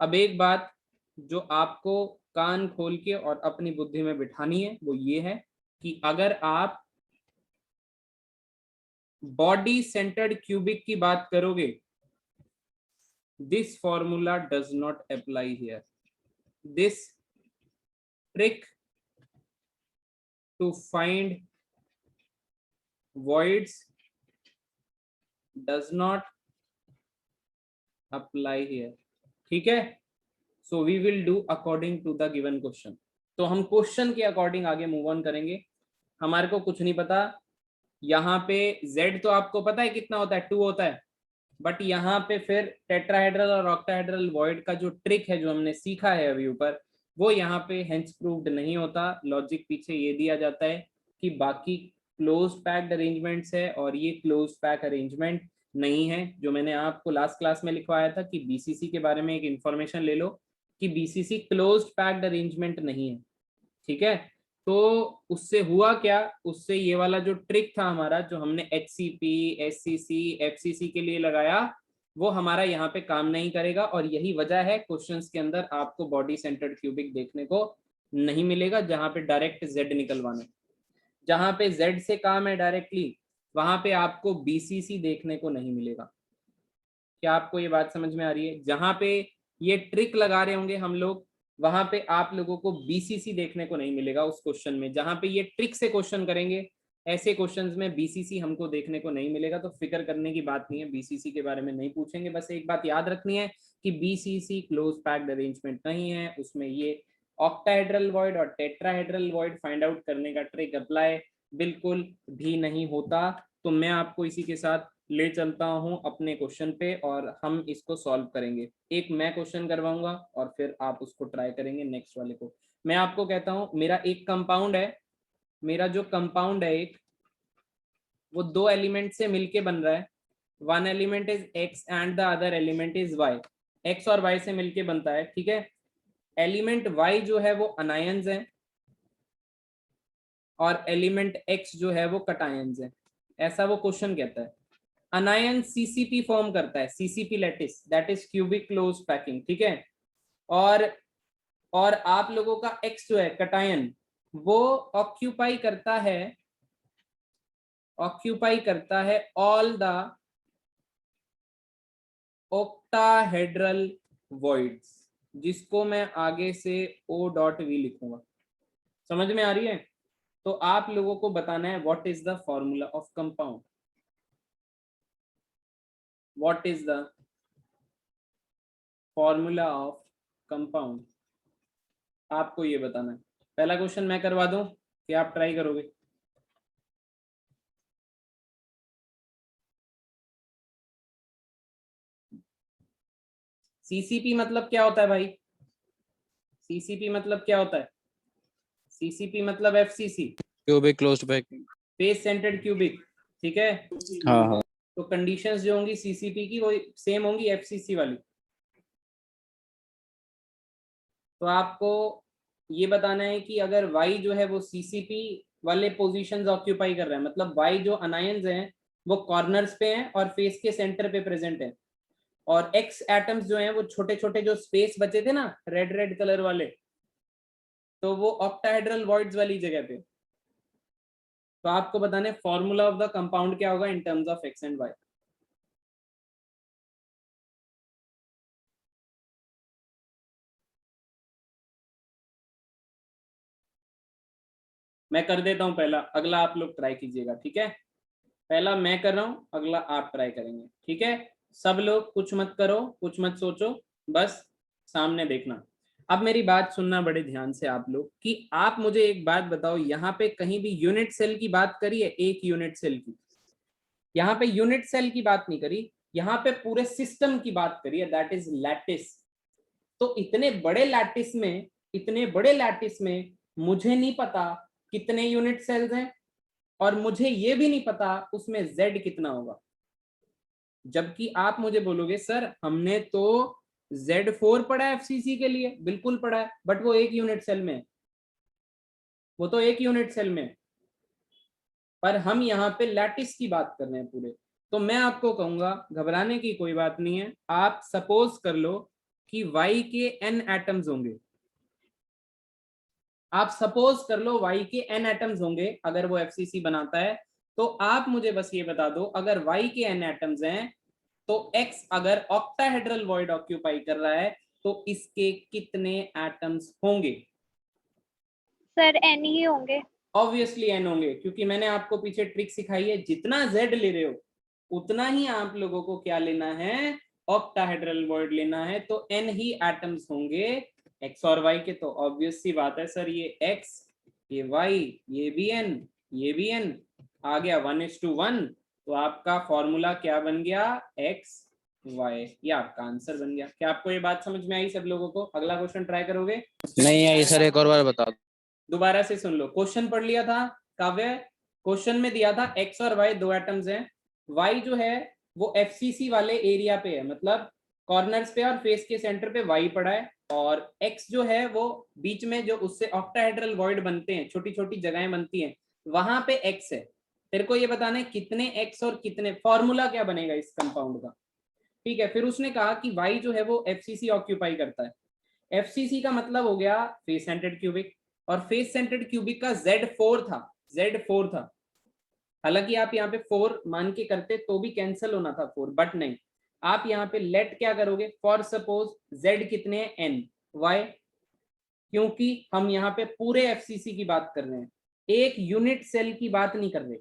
अब एक बात जो आपको कान खोल के और अपनी बुद्धि में बिठानी है वो ये है कि अगर आप बॉडी सेंटर्ड क्यूबिक की बात करोगे, this formula does not apply here. This trick to find voids does not apply here, ठीक है। so we will do according to the given question। तो हम क्वेश्चन के अकॉर्डिंग आगे मूव ऑन करेंगे। हमारे को कुछ नहीं पता, यहाँ पे Z तो आपको पता है कितना होता है, 2 होता है, बट यहाँ पे फिर टेट्राहेड्रल और ऑक्टाहेड्रल वॉइड का जो ट्रिक है जो हमने सीखा है अभी ऊपर, वो यहाँ पे हेंस प्रूव्ड नहीं होता। लॉजिक पीछे ये दिया जाता है कि बाकी क्लोज पैक्ड अरेंजमेंट्स है और ये क्लोज पैक अरेंजमेंट नहीं है। जो मैंने आपको लास्ट क्लास में लिखवाया था कि बीसीसी के बारे में एक इंफॉर्मेशन ले लो कि बीसीसी क्लोज पैक्ड अरेंजमेंट नहीं है, ठीक है। तो उससे हुआ क्या, उससे ये वाला जो ट्रिक था हमारा जो हमने HCP, SCC, FCC के लिए लगाया वो हमारा यहाँ पे काम नहीं करेगा। और यही वजह है क्वेश्चंस के अंदर आपको बॉडी सेंटर्ड क्यूबिक देखने को नहीं मिलेगा जहां पे डायरेक्ट Z निकलवाना। जहां पे Z से काम है डायरेक्टली वहां पे आपको BCC देखने को नहीं मिलेगा। क्या आपको ये बात समझ में आ रही है? जहां पे ये ट्रिक लगा रहे होंगे हम लोग वहां पे आप लोगों को BCC देखने को नहीं मिलेगा उस क्वेश्चन में। जहां पे ये ट्रिक से क्वेश्चन करेंगे ऐसे क्वेश्चंस में BCC हमको देखने को नहीं मिलेगा। तो फिक्र करने की बात नहीं है, BCC के बारे में नहीं पूछेंगे। बस एक बात याद रखनी है कि BCC क्लोज पैक्ड अरेंजमेंट नहीं है, उसमें ये ऑक्टाहेड्रल वॉइड और टेट्राहेड्रल वॉइड फाइंड आउट करने का ट्रिक अप्लाई बिल्कुल भी नहीं होता। तो मैं आपको इसी के साथ ले चलता हूं अपने क्वेश्चन पे और हम इसको सॉल्व करेंगे। एक मैं क्वेश्चन करवाऊंगा और फिर आप उसको ट्राई करेंगे नेक्स्ट वाले को। मैं आपको कहता हूं मेरा एक कंपाउंड है, मेरा जो कंपाउंड है एक, वो दो एलिमेंट से मिलके बन रहा है. One element is x and the other element is y. x और y से मिलके बनता है. ठीक है. एलिमेंट y जो है वो अनायंस है और एलिमेंट x जो है वो कटायंस है. ऐसा वो क्वेश्चन कहता है. अनायन सीसीपी फॉर्म करता है, CCP lattice, that is cubic close packing. ठीक है. और आप लोगों का x जो है कटायन, वो ऑक्यूपाई करता है ऑल द ऑक्टाहेड्रल वॉइड्स, जिसको मैं आगे से O.V लिखूंगा. समझ में आ रही है? तो आप लोगों को बताना है what is the formula of compound. What is the formula of compound, आपको ये बताना है. पहला क्वेश्चन मैं करवा दूं कि आप ट्राई करोगे? सीसीपी मतलब क्या होता है भाई? सीसीपी मतलब क्या होता है? सीसीपी मतलब FCC, cubic closed packing. Face centred cubic. ठीक है. हाँ हाँ. तो कंडीशंस जो होंगी सीसीपी की वो सेम होंगी एफसीसी वाली. तो आपको ये बताना है कि अगर y जो है वो सीसीपी वाले पोजीशंस ऑक्यूपाई कर रहा है, मतलब y जो अनायंस हैं वो कॉर्नर्स पे हैं और फेस के सेंटर पे प्रेजेंट है, और x एटम्स जो हैं वो छोटे छोटे जो स्पेस बचे थे ना रेड रेड कलर वाले, तो वो ऑक्टाहेड्रल वॉइड्स वाली जगह पे. तो आपको बताना है फॉर्मूला ऑफ द कंपाउंड क्या होगा in terms of x and y. मैं कर देता हूं पहला, अगला आप लोग ट्राई कीजिएगा. ठीक है. पहला मैं कर रहा हूं, अगला आप ट्राई करेंगे. ठीक है. सब लोग कुछ मत करो, कुछ मत सोचो, बस सामने देखना. अब मेरी बात सुनना बड़े ध्यान से आप लोग, कि आप मुझे एक बात बताओ, यहाँ पे कहीं भी यूनिट सेल की बात करी है? एक यूनिट सेल की. यहाँ पे यूनिट सेल की बात नहीं करी, यहाँ पे पूरे सिस्टम की बात करी है, दैट इज लैटिस. तो इतने बड़े लैटिस में मुझे नहीं पता कितने यूनिट सेल्स हैं, और मुझे ये भी नहीं पता उसमें z कितना होगा. जबकि आप मुझे बोलोगे सर हमने तो Z4 पढ़ा है एफसीसी के लिए. बिल्कुल पढ़ा है, बट वो एक यूनिट सेल में, वो तो एक यूनिट सेल में, पर हम यहाँ पे लैटिस की बात कर रहे हैं पूरे. तो मैं आपको कहूंगा घबराने की कोई बात नहीं है. आप सपोज कर लो कि y के n एटम्स होंगे. आप सपोज कर लो y के n एटम्स होंगे अगर वो एफसीसी बनाता है. तो आप मुझे बस ये बता दो, अगर y के n एटम्स हैं तो x अगर ऑक्टाहेड्रल वॉइड ऑक्यूपाई कर रहा है तो इसके कितने एटम्स होंगे? सर n ही होंगे. ऑब्वियसली n होंगे, क्योंकि मैंने आपको पीछे ट्रिक सिखाई है, जितना z ले रहे हो उतना ही आप लोगों को क्या लेना है? ऑक्टाहेड्रल वॉइड लेना है. तो n ही एटम्स होंगे x और y के. तो ऑब्वियस सी बात है सर, ये x, ये y, ये भी n, ये भी n आ गया 1:1. तो आपका फॉर्मूला क्या बन गया? x y. ये आपका आंसर बन गया. क्या आपको ये बात समझ में आई सब लोगों को? अगला क्वेश्चन ट्राई करोगे? नहीं आई सर, एक और बार बता दो. दोबारा से सुन लो. क्वेश्चन पढ़ लिया था काव्य? क्वेश्चन में दिया था x और y दो एटम्स हैं. y जो है वो एफसीसी वाले एरिया पे है, मतलब कॉर्नर्स पे और फेस के सेंटर पे y पड़ा है, और x जो है वो बीच में जो उससे ऑक्टाहेड्रल वॉइड बनते हैं, छोटी छोटी जगहें बनती हैं, वहां पे x है. तेरे को ये बताना है कितने x और कितने, फॉर्मूला क्या बनेगा इस कंपाउंड का. ठीक है. फिर उसने कहा कि y जो है वो एफसीसी ऑक्यूपाई करता है. एफसीसी का मतलब हो गया फेस सेंटर्ड क्यूबिक, और फेस सेंटर्ड क्यूबिक का Z4 था. हालांकि आप यहाँ पे 4 मान के करते तो भी कैंसिल होना था 4, बट नहीं. आप यहाँ पे लेट क्या करोगे? फॉर सपोज Z कितने हैं? n. y, क्योंकि हम यहाँ पे पूरे एफसीसी की बात कर रहे हैं, एक यूनिट सेल की बात नहीं कर रहे.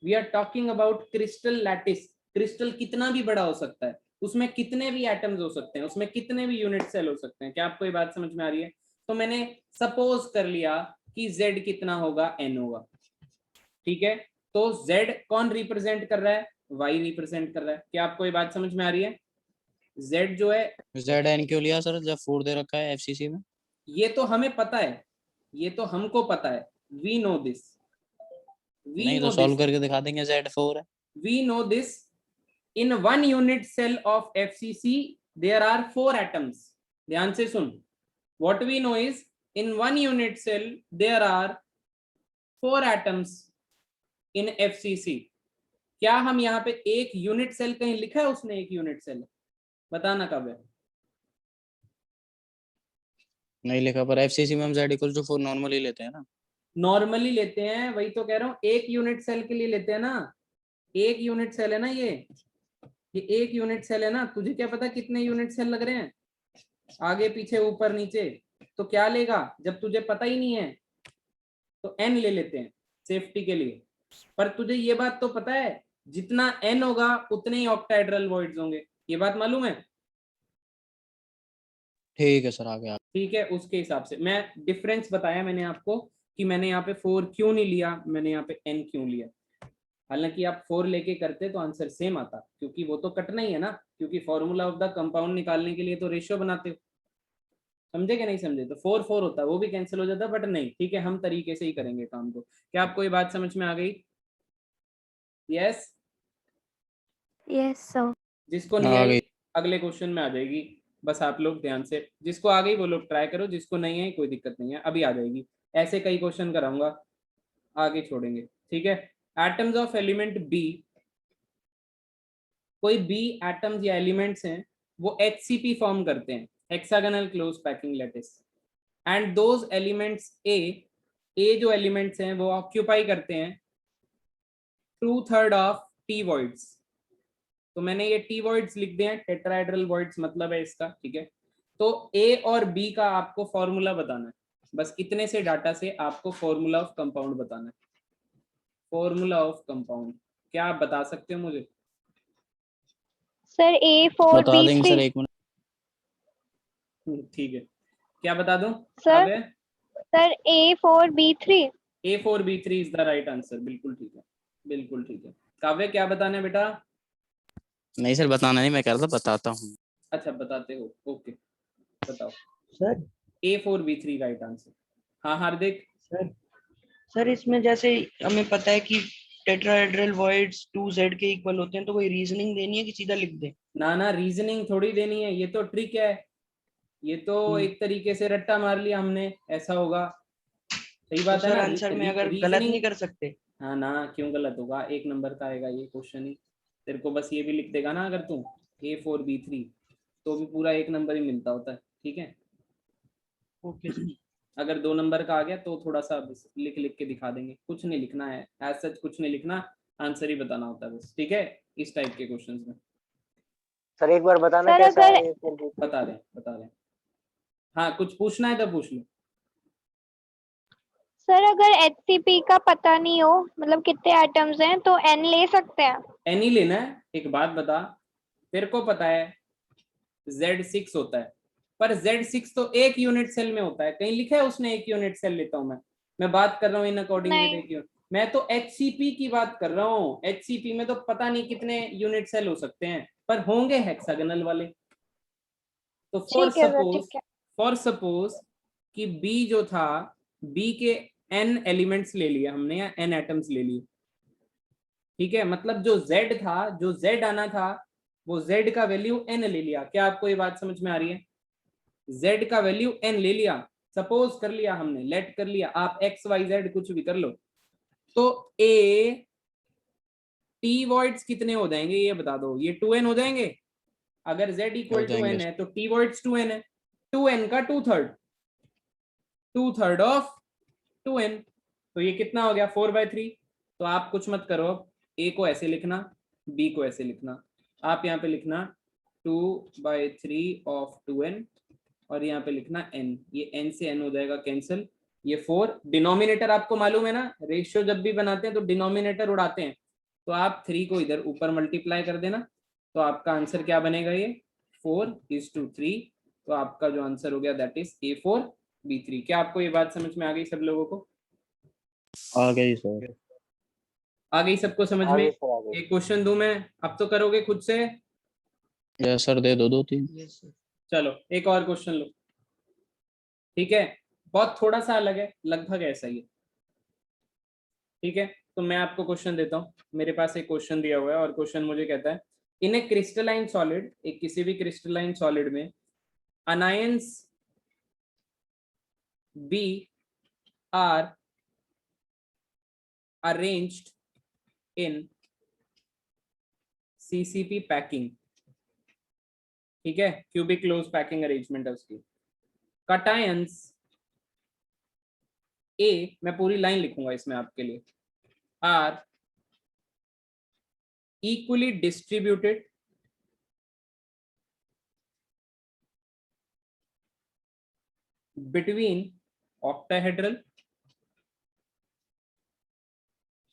We are talking about crystal lattice. Crystal कितना भी बड़ा हो सकता है, उसमें कितने भी एटम्स हो सकते हैं, उसमें कितने भी यूनिट सेल हो सकते हैं. क्या आपको ये बात समझ में आ रही है? तो मैंने सपोज कर लिया कि z कितना होगा? n होगा. ठीक है. तो z कौन रिप्रेजेंट कर रहा है? y रिप्रेजेंट कर रहा है. क्या आपको ये बात समझ में आ रही है? z जो है, Zn क्यों लिया सर जब 4 दे रखा है एफसीसी में? ये तो हमें पता है, ये तो हमको पता है. वी We नहीं know तो सॉल्व this. करके दिखा देंगे Z4 है। We know this. In one unit cell of FCC, there are 4 atoms. ध्यान से सुन. What we know is in one unit cell there are 4 atoms in FCC. क्या हम यहाँ पे एक यूनिट सेल कहीं लिखा है उसने एक यूनिट सेल? बताना कब है? नहीं लिखा, पर एफसीसी में हम Z=4 नॉर्मली लेते हैं ना। नॉर्मली लेते हैं, वही तो कह रहा हूँ, एक यूनिट सेल के लिए लेते हैं ना। एक यूनिट सेल है ना ये एक यूनिट सेल है ना। तुझे क्या पता कितने यूनिट सेल लग रहे हैं, आगे पीछे ऊपर नीचे? तो क्या लेगा जब तुझे पता ही नहीं है, तो n ले लेते हैं सेफ्टी के लिए। पर तुझे ये बात तो पता है जितना n होगा उतने ही ऑक्टाहेड्रल वॉइड्स होंगे, ये बात मालूम है? ठीक है सर, आगे ठीक है, उसके हिसाब से मैं डिफरेंस बताया मैंने आपको कि मैंने यहाँ पे 4 क्यों नहीं लिया, मैंने यहाँ पे n क्यों लिया। हालांकि आप 4 लेके करते तो आंसर सेम आता, क्योंकि वो तो कटना ही है ना, क्योंकि फॉर्मूला ऑफ द कंपाउंड निकालने के लिए तो रेशियो बनाते हो। समझे कि नहीं समझे? तो 4 4 होता है, वो भी कैंसिल हो जाता, बट नहीं, ठीक है, हम तरीके से ही करेंगे काम को। क्या आपको ये बात समझ में आ गई? यस? Yes, sir. जिसको नहीं आ आई गई। अगले क्वेश्चन में आ जाएगी, बस आप लोग ध्यान से, जिसको आ गई वो लोग ट्राई करो, जिसको नहीं आई कोई दिक्कत नहीं है, अभी आ जाएगी। ऐसे कई क्वेश्चन कराऊंगा, आगे छोड़ेंगे, ठीक है। एटम्स ऑफ एलिमेंट बी, कोई बी एटम्स या एलिमेंट्स हैं वो HCP फॉर्म करते हैं, hexagonal close packing lattice, and those elements A जो एलिमेंट्स हैं वो ऑक्यूपाई करते हैं 2/3 ऑफ टी वॉइड्स। तो मैंने ये टी वॉइड्स लिख दिए हैं, टेट्राहेड्रल वॉइड्स मतलब है इसका, ठीक है। तो ए और बी का आपको फॉर्मूला बताना है, बस इतने से डाटा से आपको फॉर्मूला ऑफ कंपाउंड बताना है। फॉर्मूला ऑफ कंपाउंड क्या आप बता सकते हो मुझे? सर बता देंगे सर, A4B3। एक मिनट। ठीक है, क्या बता दूं? Sir sir A4B3। A4B3 is the right answer, बिल्कुल ठीक है, बिल्कुल ठीक है। काव्य क्या बताना है बेटा? नहीं सर बताना नहीं, मैं कह रहा था बताता हूँ। अच्छा बताते हो, ओके बताओ। Sir A4B3 right answer. हाँ हार्दिक? सर सर इसमें जैसे हमें पता है कि टेट्राहेड्रल वॉइड्स 2Z के इक्वल होते हैं, तो कोई रीजनिंग देनी है कि सीधा लिख दे? ना ना, रीजनिंग थोड़ी देनी है, ये तो ट्रिक है, ये तो एक तरीके से रट्टा मार लिया हमने, ऐसा होगा। सही तो बात है सर ना? आंसर में अगर गलत रीजनिंग नहीं कर सकते? हाँ ना, क्यों गलत होगा, 1 नंबर का आएगा ये क्वेश्चन ही। तेरे को बस ये भी लिख देगा ना अगर तू A4B3, तो भी पूरा 1 नंबर ही मिलता होता है, ठीक है। Okay sir. अगर 2 नंबर का आ गया तो थोड़ा सा लिख लिख के दिखा देंगे, कुछ नहीं लिखना है, एज सच कुछ नहीं लिखना, आंसर ही बताना होता है बस, ठीक है, इस टाइप के क्वेश्चंस में। सर एक बार बताना सर कैसा अगर है A4B3? बता रहे। हाँ कुछ पूछना है तो पूछ लो। सर अगर HCP का पता नहीं हो, मतलब कितने एटम्स हैं, तो N ले सकते हैं? एन ही लेना है। एक बात बता, तेरे को पता है Z6 होता है, पर Z6 तो एक यूनिट सेल में होता है, कहीं लिखा है उसने एक यूनिट सेल लेता हूं मैं बात कर रहा हूँ इन अकॉर्डिंग नहीं। विद मैं तो HCP की बात कर रहा हूँ। HCP में तो पता नहीं कितने यूनिट सेल हो सकते हैं, पर होंगे हेक्सागोनल वाले। तो ठीक है सर, ठीक है। फॉर सपोज कि B जो था, B के n एलिमेंट्स ले लिए हमने या n एटम्स ले लिए, ठीक है। मतलब जो Z था, जो Z आना था, वो Z का वैल्यू n ले लिया। क्या आपको ये बात समझ में आ रही है? Z का वैल्यू n ले लिया, सपोज कर लिया हमने, लेट कर लिया, आप x y z कुछ भी कर लो। तो A T वॉइड्स कितने हो जाएंगे ये बता दो? ये 2n हो जाएंगे। अगर Z इक्वल टू n है तो T वॉइड्स 2n है, 2n का 2/3 ऑफ 2n, तो ये कितना हो गया 4/3। तो आप कुछ मत करो, A को ऐसे लिखना, B को ऐसे लिखना, आप यहाँ पे लिखना 2/3 ऑफ 2n और यहाँ पे लिखना n, ये n से n हो जाएगा कैंसिल, ये 4। डिनोमिनेटर आपको मालूम है ना, रेशियो जब भी बनाते हैं तो डिनोमिनेटर उड़ाते हैं, तो आप 3 को इधर ऊपर मल्टीप्लाई कर देना, तो आपका आंसर क्या बनेगा? ये 4:3। तो आपका जो आंसर हो गया दैट इज A4B3। क्या आपको ये बात समझ में आ गई सब लोगों को? आ गई सर। आ गई सबको समझ में? आगे सर आगे। एक क्वेश्चन दूं मैं, अब तो करोगे खुद से? यस सर, दे दो 2-3। Yes sir. चलो एक और क्वेश्चन लो, ठीक है, बहुत थोड़ा सा अलग है, लगभग ऐसा ही है, ठीक है। तो मैं आपको क्वेश्चन देता हूँ। मेरे पास एक क्वेश्चन दिया हुआ है और क्वेश्चन मुझे कहता है इन ए क्रिस्टलाइन सॉलिड, एक किसी भी क्रिस्टलाइन सॉलिड में anions B are arranged in CCP packing, ठीक है, क्यूबिक क्लोज पैकिंग अरेंजमेंट है उसकी। कटायंस A, मैं पूरी लाइन लिखूंगा इसमें आपके लिए, are equally distributed between octahedral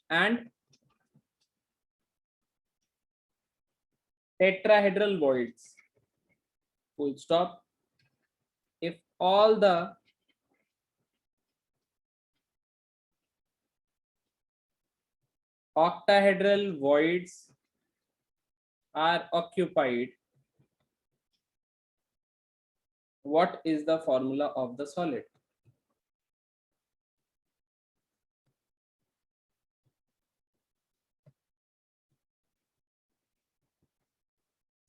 and tetrahedral voids, full stop. If all the octahedral voids are occupied, what is the formula of the solid?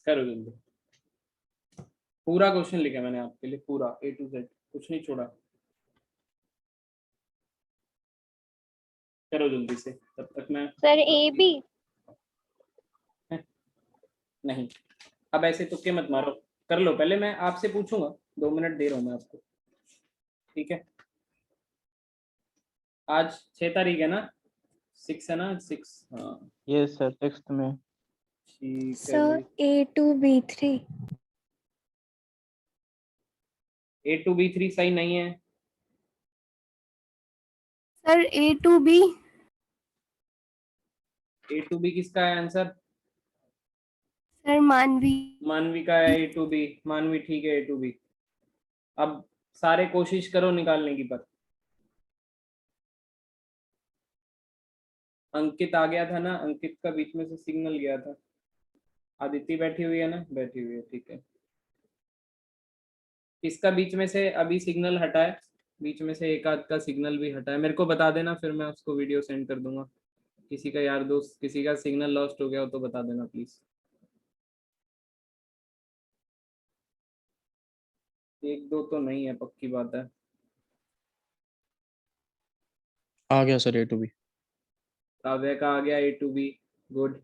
करो जल्दी, पूरा क्वेश्चन लिखा मैंने आपके लिए, पूरा A to Z, कुछ नहीं छोड़ा। करो जल्दी से, तब तक मैं सर ए बी। नहीं, अब ऐसे तुक्के मत मारो, कर लो पहले, मैं आपसे पूछूंगा, 2 मिनट दे रहा हूं मैं आपको, ठीक है। आज 6 तारीख है ना, 6 है ना, 6, हाँ यस सर, 6th में। ठीक है सर जी। A2B3 A2B3 सही नहीं है। सर A2B A2B किसका है आंसर? सर मानवी मानवी का है A2B, मानवी ठीक है A2B। अब सारे कोशिश करो निकालने की, पर अंकित आ गया था ना, अंकित का बीच में से सिग्नल गया था। आदित्य बैठी हुई है ना, बैठी हुई है, ठीक है। इसका बीच में से अभी सिग्नल हटा है, बीच में से एक आध का सिग्नल भी हटा है, मेरे को बता देना, फिर मैं उसको वीडियो सेंड कर दूंगा। किसी का यार दोस्त, किसी का सिग्नल लॉस्ट हो गया हो तो बता देना प्लीज। एक दो तो नहीं है, पक्की बात है। आ गया सर A2B। काव्या का आ गया A2B, गुड।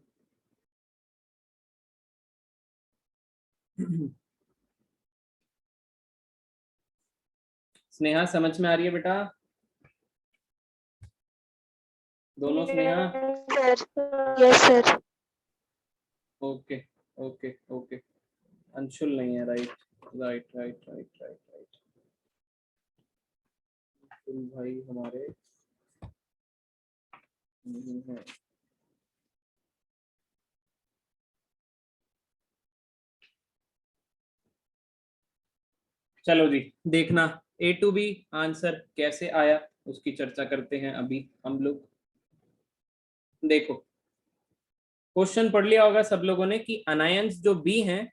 स्नेहा समझ में आ रही है बेटा? दोनों Sneha? Yes sir. Okay okay okay. Anshul नहीं है, right right right right right right. Anshul भाई हमारे नहीं है। चलो जी, देखना A2B आंसर कैसे आया उसकी चर्चा करते हैं अभी हम लोग। देखो, क्वेश्चन पढ़ लिया होगा सब लोगों ने कि अनायंस जो B हैं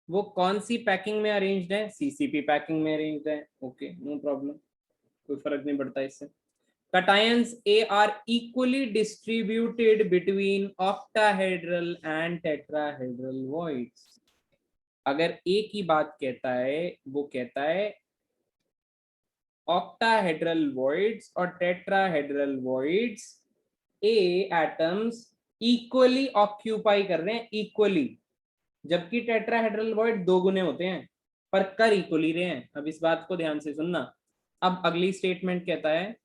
वो कौन सी पैकिंग में अरेंज्ड है? CCP पैकिंग में अरेंज्ड है। ओके, नो प्रॉब्लम, कोई फर्क नहीं पड़ता इससे। Cations A are equally distributed between octahedral and tetrahedral voids. अगर A की बात कहता है, वो कहता है octahedral voids और tetrahedral voids A atoms equally occupy कर रहे हैं, equally, जबकि टेट्राहेड्रल वॉइड 2 गुने होते हैं पर कर इक्वली रहे हैं। अब इस बात को ध्यान से सुनना। अब अगली स्टेटमेंट कहता है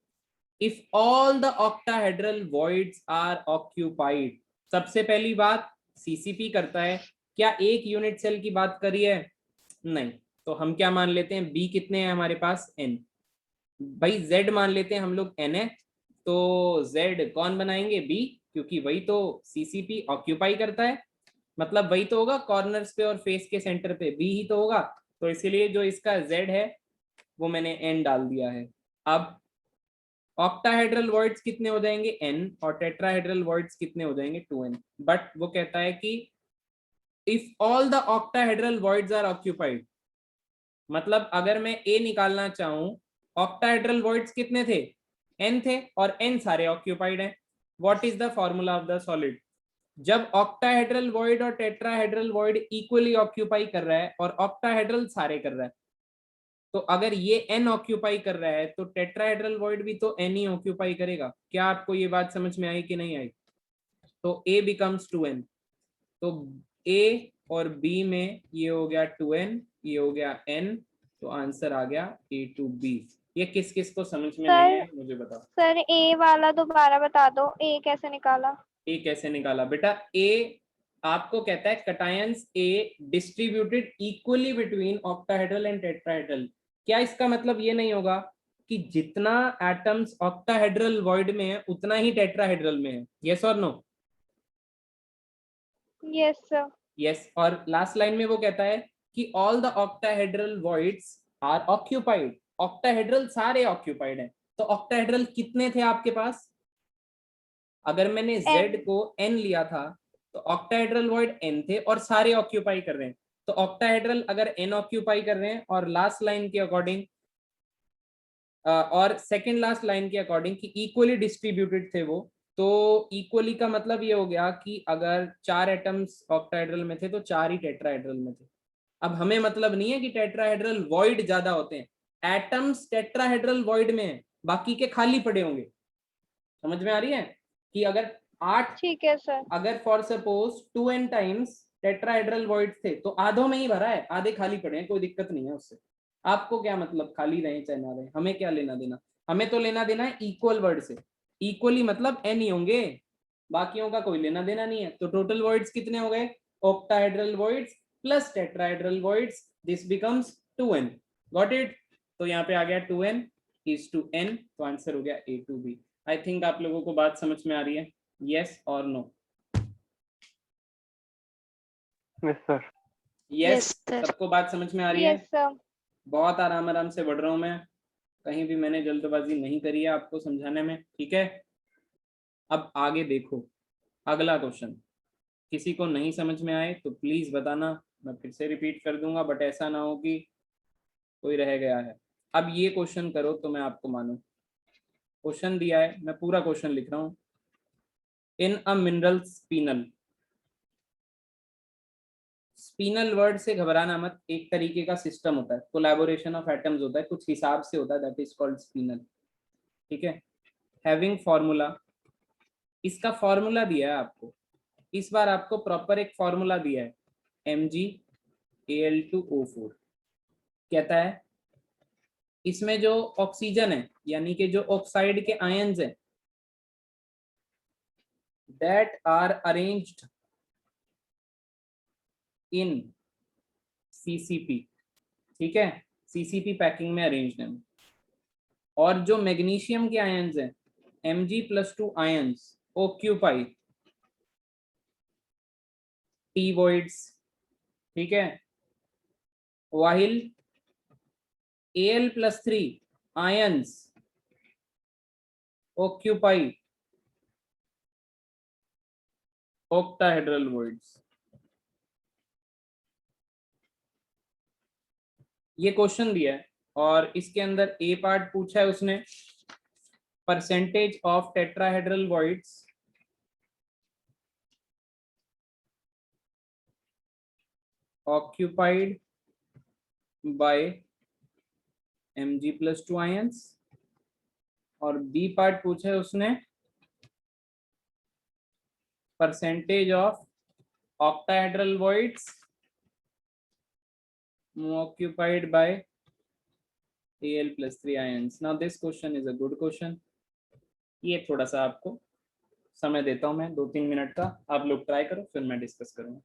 if all the octahedral voids are occupied. सबसे पहली बात सीसीपी करता है, क्या एक यूनिट सेल की बात करी है? नहीं, तो हम क्या मान लेते हैं? बी कितने हैं हमारे पास? एन। भाई जेड मान लेते हैं हम लोग एन है, तो जेड कौन बनाएंगे? बी, क्योंकि वही तो सीसीपी ऑक्यूपाई करता है, मतलब वही तो होगा कॉर्नर्स पे और फेस के सेंटर पे, बी ही तो होगा। तो इसीलिए जो इसका जेड है वो मैंने एन डाल दिया है। अब ऑक्टाहेड्रल वॉइड्स कितने हो जाएंगे? एन, और टेट्राहेड्रल वॉइड्स कितने हो जाएंगे? 2n। बट वो कहता है कि if all the octahedral voids are occupied, मतलब अगर मैं ए निकालना चाहूं, ऑक्टाहेड्रल वॉइड्स कितने थे? n थे और n सारे ऑक्यूपाइड हैं। What is the formula of the solid? जब ऑक्टाहेड्रल वॉइड और टेट्राहेड्रल वॉइड इक्वली ऑक्यूपाई कर रहा है और ऑक्टाहेड्रल सारे कर रहा है, तो अगर ये n ऑक्यूपाई कर रहा है तो टेट्राहेड्रल वॉइड भी तो n ही ऑक्यूपाई करेगा। क्या आपको ये बात समझ में आई कि नहीं आई? तो a बिकम्स 2n, तो a और b में ये हो गया 2n, ये हो गया n, तो आंसर आ गया a to b। ये किस किस को समझ में नहीं है मुझे बताओ। सर ए वाला दोबारा बता दो, ए कैसे निकाला? ए कैसे निकाला बेटा? ए आपको कहता है cations A distributed equally between octahedral and tetrahedral. क्या इसका मतलब ये नहीं होगा कि जितना एटम्स ऑक्टाहेड्रल वॉइड में है उतना ही टेट्राहेड्रल में है? यस और नो? Yes sir. यस। और लास्ट लाइन में वो कहता है कि all the octahedral voids are occupied. Octahedral सारे ऑक्यूपाइड हैं। तो ऑक्टाहेड्रल कितने थे आपके पास? अगर मैंने z को n लिया था तो ऑक्टाहेड्रल वॉइड n थे और सारे ऑक्यूपाई कर रहे हैं। तो ऑक्टाहेड्रल अगर n ऑक्यूपाई कर रहे हैं और लास्ट लाइन के अकॉर्डिंग और सेकंड लास्ट लाइन के अकॉर्डिंग कि इक्वली डिस्ट्रीब्यूटेड थे वो, तो इक्वली का मतलब ये हो गया कि अगर 4 एटम्स ऑक्टाहेड्रल में थे तो 4 ही टेट्राहेड्रल में थे। अब हमें मतलब नहीं है कि टेट्राहेड्रल वॉइड ज्यादा होते हैं, एटम्स टेट्राहेड्रल वॉइड में है, बाकी के खाली पड़े होंगे। समझ में आ रही है कि अगर 8, ठीक है सर। अगर for suppose 2n times tetrahedral void थे तो आधों में ही भरा है, आधे खाली पड़े हैं, कोई दिक्कत नहीं है उससे। आपको क्या मतलब खाली रहे चाहे ना रहे, हमें क्या लेना देना? हमें तो लेना देना है इक्वल वर्ड से। इक्वली मतलब n ही होंगे, बाकियों का कोई लेना देना नहीं है। तो टोटल वॉइड्स कितने हो गए? Octahedral voids plus tetrahedral voids, this becomes 2n। Got it? तो यहाँ पे आ गया 2n is to n, तो आंसर हो गया a to b। I think आप लोगों को बात समझ में आ रही है? यस और no? Yes sir. Yes, sir. सबको बात समझ में आ रही है? Yes sir. बहुत आराम आराम से बढ़ रहा हूं मैं, कहीं भी मैंने जल्दबाजी नहीं करी है आपको समझाने में, ठीक है? अब आगे देखो, अगला क्वेश्चन। किसी को नहीं समझ में आए तो प्लीज बताना, मैं फिर से रिपीट कर दूंगा, बट ऐसा ना हो कि कोई रह गया है। अब ये क्वेश्चन करो तो मैं आपको मानूं। क्वेश्चन दिया है, मैं पूरा क्वेश्चन लिख रहा हूं। In a mineral spinel, spinel word से घबराना मत, एक तरीके का सिस्टम होता है, कोलैबोरेशन ऑफ एटम्स होता है, कुछ हिसाब से होता है, दैट इज कॉल्ड स्पिनल, ठीक है? हैविंग फॉर्मूला, इसका फॉर्मूला दिया है आपको, इस बार आपको प्रॉपर एक फॉर्मूला दिया है, MgAl2O4। कहता है इसमें जो ऑक्सीजन है यानी कि जो ऑक्साइड के आयंस हैं that are arranged in CCP, ठीक है? CCP पैकिंग में अरेंज्ड है। और जो मैग्नीशियम के आयंस हैं Mg+2 ions occupy T voids, ठीक है? वाहिल Al+3 ions occupy octahedral voids. ये क्वेश्चन दिया है और इसके अंदर ए पार्ट पूछा है उसने, percentage of tetrahedral voids occupied by Mg+2 ions, और बी पार्ट पूछा है उसने percentage of octahedral voids occupied by Al+3 ions। Now this question is a good question। ये थोड़ा सा आपको समय देता हूं मैं 2-3 मिनट का, आप लोग ट्राई करो फिर मैं डिस्कस करूंगा।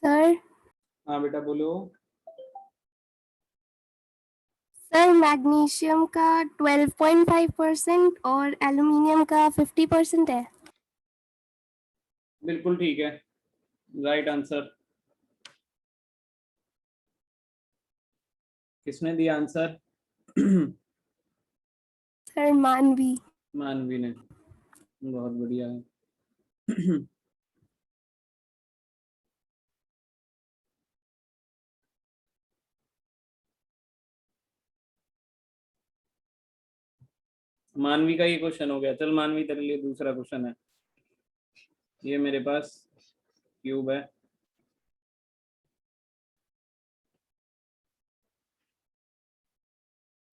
सर हाँ बेटा बोलो। सर मैग्नीशियम का 12.5% और एल्युमिनियम का 50% है। बिल्कुल ठीक है, राइट आंसर। किसने दिया आंसर? सर मानवी। मानवी ने, बहुत बढ़िया है। मानवी का ये क्वेश्चन हो गया। चल मानवी तेरे लिए दूसरा क्वेश्चन है। ये मेरे पास क्यूब है,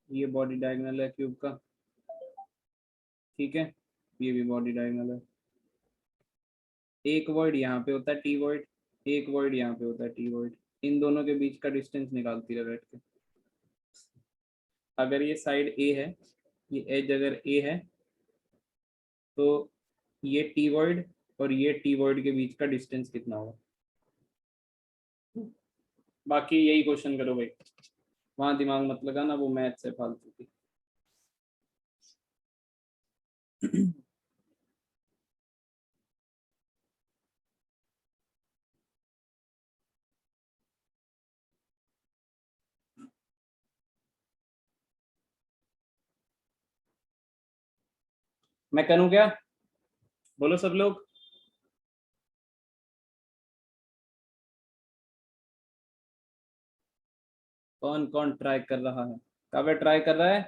ये बॉडी डायगोनल है क्यूब का, ठीक है, ये भी बॉडी डायगोनल है। एक वॉइड यहाँ पे होता है टी वॉइड, एक वॉइड यहाँ पे होता है टी वॉइड। इन दोनों के बीच का डिस्टेंस निकालती है बैठ के। अगर ये साइड ए है, ये एज अगर ए है, तो ये टी वॉइड और ये टी वॉइड के बीच का डिस्टेंस कितना होगा? बाकी यही क्वेश्चन करो भाई, वहां दिमाग मत लगाना, वो मैथ से फालतू की। मैं करूं क्या? बोलो सब लोग। कौन कौन ट्राई कर रहा है? काव्य ट्राई कर रहा है?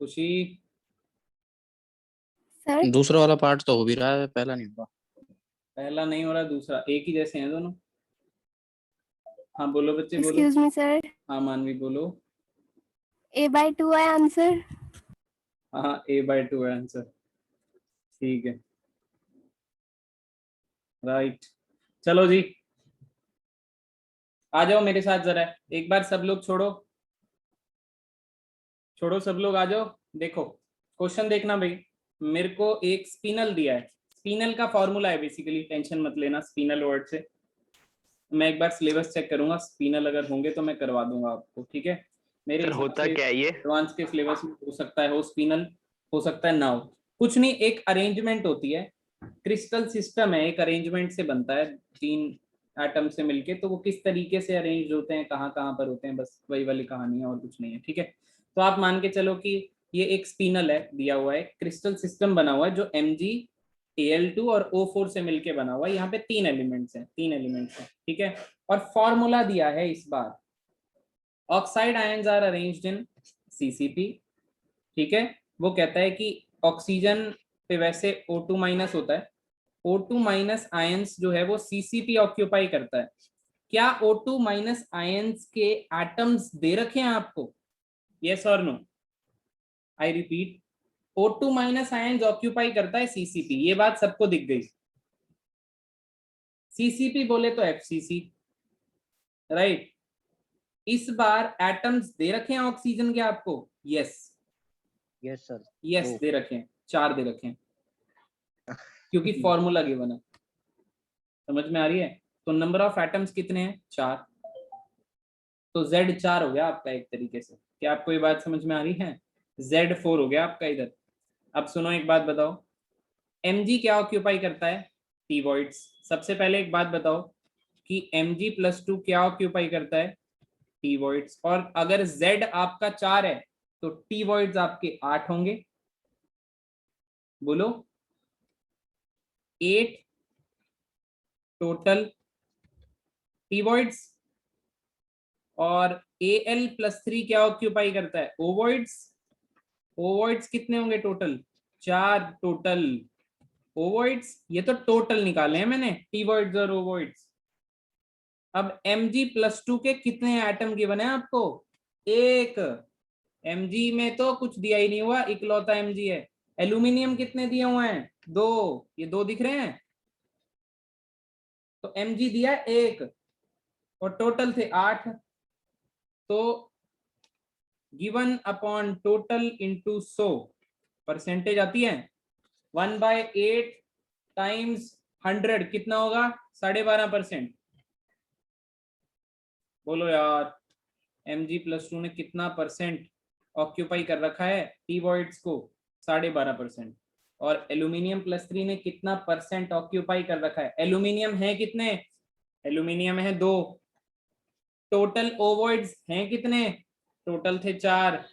खुशी? सर दूसरा वाला पार्ट तो हो भी रहा है, पहला नहीं हुआ। पहला नहीं हो रहा, दूसरा एक ही जैसे हैं दोनों। हाँ बोलो बच्चे बोलो। एक्सक्यूज मी सर, हाँ मानवी बोलो। A/2 है आंसर। हाँ A/2 है आंसर, ठीक है, राइट। चलो जी, आ जाओ मेरे साथ जरा, एक बार सब लोग छोड़ो छोड़ो, सब लोग आ जाओ। देखो क्वेश्चन देखना भाई, मेरे को एक स्पिनल दिया है। स्पिनल का फॉर्मूला है बेसिकली, टेंशन मत लेना स्पिनल वर्ड से। मैं एक बार सिलेबस चेक करूंगा, स्पिनल अगर होंगे तो मैं करवा दूंगा आपको, ठीक है। मेरे सर होता क्या है ये? एडवांस के सिलेबस में हो सकता है हो स्पिनल, हो सकता है ना हो। कुछ नहीं, एक अरेंजमेंट होती है, क्रिस्टल सिस्टम है, एक अरेंजमेंट से बनता है 3 एटम से मिलके। तो वो किस तरीके से अरेंज होते हैं, कहाँ कहाँ पर होते हैं, बस वही वाली कहानी है और कुछ नहीं है, ठीक है। तो आप मान के चलो कि ये एक स्पिनल है, दिया हुआ है, क्रिस्टल सिस्टम बना हुआ है जो MgAl2 और O4 से मिलके बना हुआ है। यहाँ पे 3 एलिमेंट्स हैं, ठीक है। और फॉर्मूला दिया है इस बार, oxide ions are arranged in CCP, ठीक है। वो कहता है कि ऑक्सीजन पे वैसे O2 माइनस होता है, O2 माइनस आयंस जो है वो CCP ऑक्यूपाई करता है। क्या O2 माइनस आयंस के एटम्स दे रखे हैं आपको? यस और no? I repeat, O2 minus ions occupy करता है CCP, ये बात सबको दिख गई। CCP बोले तो FCC, राइट। इस बार एटम्स दे रखे हैं ऑक्सीजन के आपको? Yes yes sir. Yes they रखे हैं, 4 दे रखे हैं, क्योंकि फॉर्मूला गिवन है। समझ में आ रही है? तो नंबर ऑफ एटम्स कितने हैं? 4। तो Z4 हो गया आपका एक तरीके से। क्या आपको ये बात समझ में आ रही है? Z4 हो गया आपका इधर। अब सुनो एक बात बताओ, Mg क्या ऑक्यूपाई करता है? T voids. सबसे पहले एक बात बताओ कि Mg+2 क्या ऑक्यूपाई करता है? T voids. और अगर Z आपका 4 है तो टी वॉइड्स आपके 8 होंगे। बोलो 8 टोटल टी वॉइड्स। और Al+3 क्या ऑक्यूपाई करता है? ओवॉइड्स। ओवॉइड्स कितने होंगे टोटल? 4 टोटल ओवॉइड्स। ये तो टोटल निकाले हैं मैंने, टी वॉइड्स और ओवॉइड्स। अब Mg+2 के कितने एटम गिवन है आपको? 1। Mg में तो कुछ दिया ही नहीं हुआ, इकलौता Mg है। एल्यूमिनियम कितने दिए हुए हैं? 2। ये 2 दिख रहे हैं, तो Mg दिया 1 और टोटल थे 8। तो given upon total into 100 percentage आती है। 1/8 टाइम्स 100 कितना होगा? 12.5%। बोलो यार, Mg+2 ने कितना परसेंट ऑक्यूपाई कर रखा है टी वॉइड्स को? 12.5%। और एल्यूमिनियम+3 ने कितना परसेंट ऑक्यूपाई कर रखा है? एल्यूमिनियम है कितने? एल्यूमिनियम है 2। टोटल ओवॉइड्स हैं कितने? टोटल थे 4।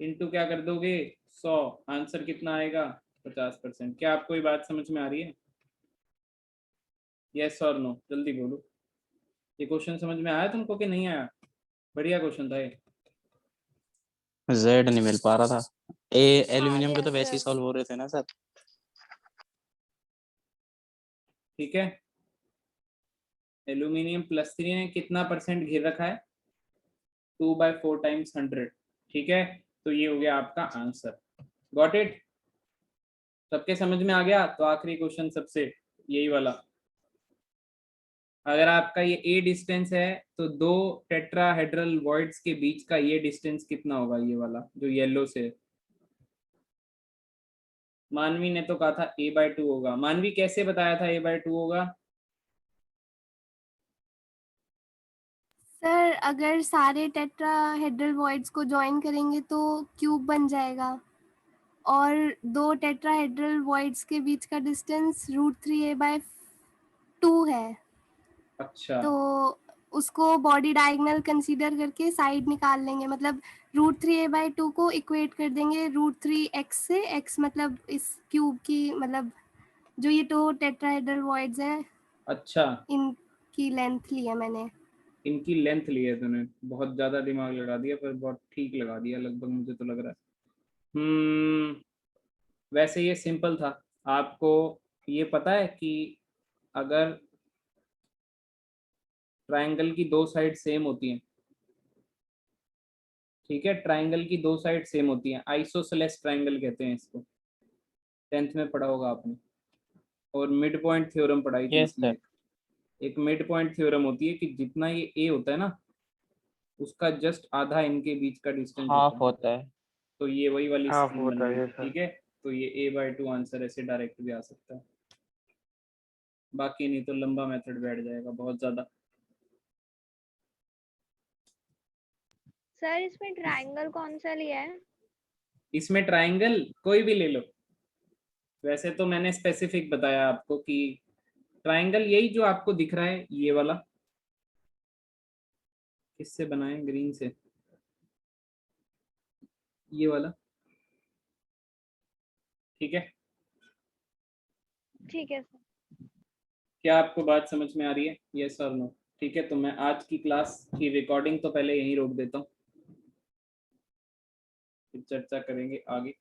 इनटू क्या कर दोगे? 100। आंसर कितना आएगा? 50%। क्या आपको ये बात समझ में आ रही है? यस और नो, जल्दी बोलो। ये क्वेश्चन समझ में आया तुमको कि नहीं आया? बढ़िया क्वेश्चन था ये। जेड नहीं मिल पा रहा था। एल्यूमिनियम के तो yes, वैसे ही sir. सॉल्व हो रहे थे ना सर। ठीक है, एल्यूमिनियम+3 ने कितना परसेंट घेर रखा है? 2/4 टाइम्स 100। ठीक है, तो ये हो गया आपका आंसर। Got it? सबके समझ में आ गया? तो आखिरी क्वेश्चन सबसे, यही वाला। अगर आपका ये ए डिस्टेंस है तो 2 टेट्राहेड्रल वॉइड्स के बीच का ये डिस्टेंस कितना होगा? ये वाला जो येलो से। मानवी ने तो कहा था a/2 होगा। मानवी कैसे बताया था a/2 होगा? सर अगर सारे टेट्राहेड्रल वॉइड्स को ज्वाइन करेंगे तो क्यूब बन जाएगा, और 2 टेट्राहेड्रल वॉइड्स के बीच का डिस्टेंस √3a/2 है। अच्छा, तो उसको बॉडी डायगोनल कंसीडर करके साइड निकाल लेंगे, मतलब √3a/2 को इक्वेट कर देंगे √3x से। x मतलब इस क्यूब की, मतलब जो ये 2 टेट्राहेड्रल वॉइड्स हैं अच्छा, इनकी लेंथ ली है मैंने। इनकी लेंथ ली है तूने। बहुत ज्यादा दिमाग लगा दिया, पर बहुत ठीक लगा दिया लगभग, मुझे तो लग रहा है। वैसे ये सिंपल था। आपको ये पता है कि अगर ट्रायंगल की 2 साइड सेम होती हैं, ठीक है, ट्रायंगल की 2 साइड सेम होती हैं, आइसोसेलेस ट्रायंगल कहते हैं इसको। 10th में पढ़ा होगा आपने। और मिड पॉइंट थ्योरम पढ़ाई थी यस इसमें। सर। एक मिड पॉइंट थ्योरम होती है कि जितना ये ए होता है ना, उसका जस्ट आधा इनके बीच का डिस्टेंस हाफ होता है। होता है। तो ये वही वाली हाफ स्कीम होता बन है गई। ये सर। ठीक है, तो ये a/2 आंसर ऐसे डायरेक्ट भी आ सकता है। बाकी नहीं तो लंबा मेथड बैठ जाएगा बहुत ज्यादा। सर इसमें ट्रायंगल कौन सा लिया है? इसमें ट्रायंगल कोई भी ले लो। वैसे तो मैंने स्पेसिफिक बताया आपको कि ट्रायंगल यही जो आपको दिख रहा है, ये वाला। किससे बनाए? ग्रीन से। ये वाला। ठीक है, ठीक है सर। क्या आपको बात समझ में आ रही है? यस और नो? ठीक है, तो मैं आज की क्लास की रिकॉर्डिंग तो पहले यहीं रोक देता हूँ, फिर चर्चा करेंगे आगे।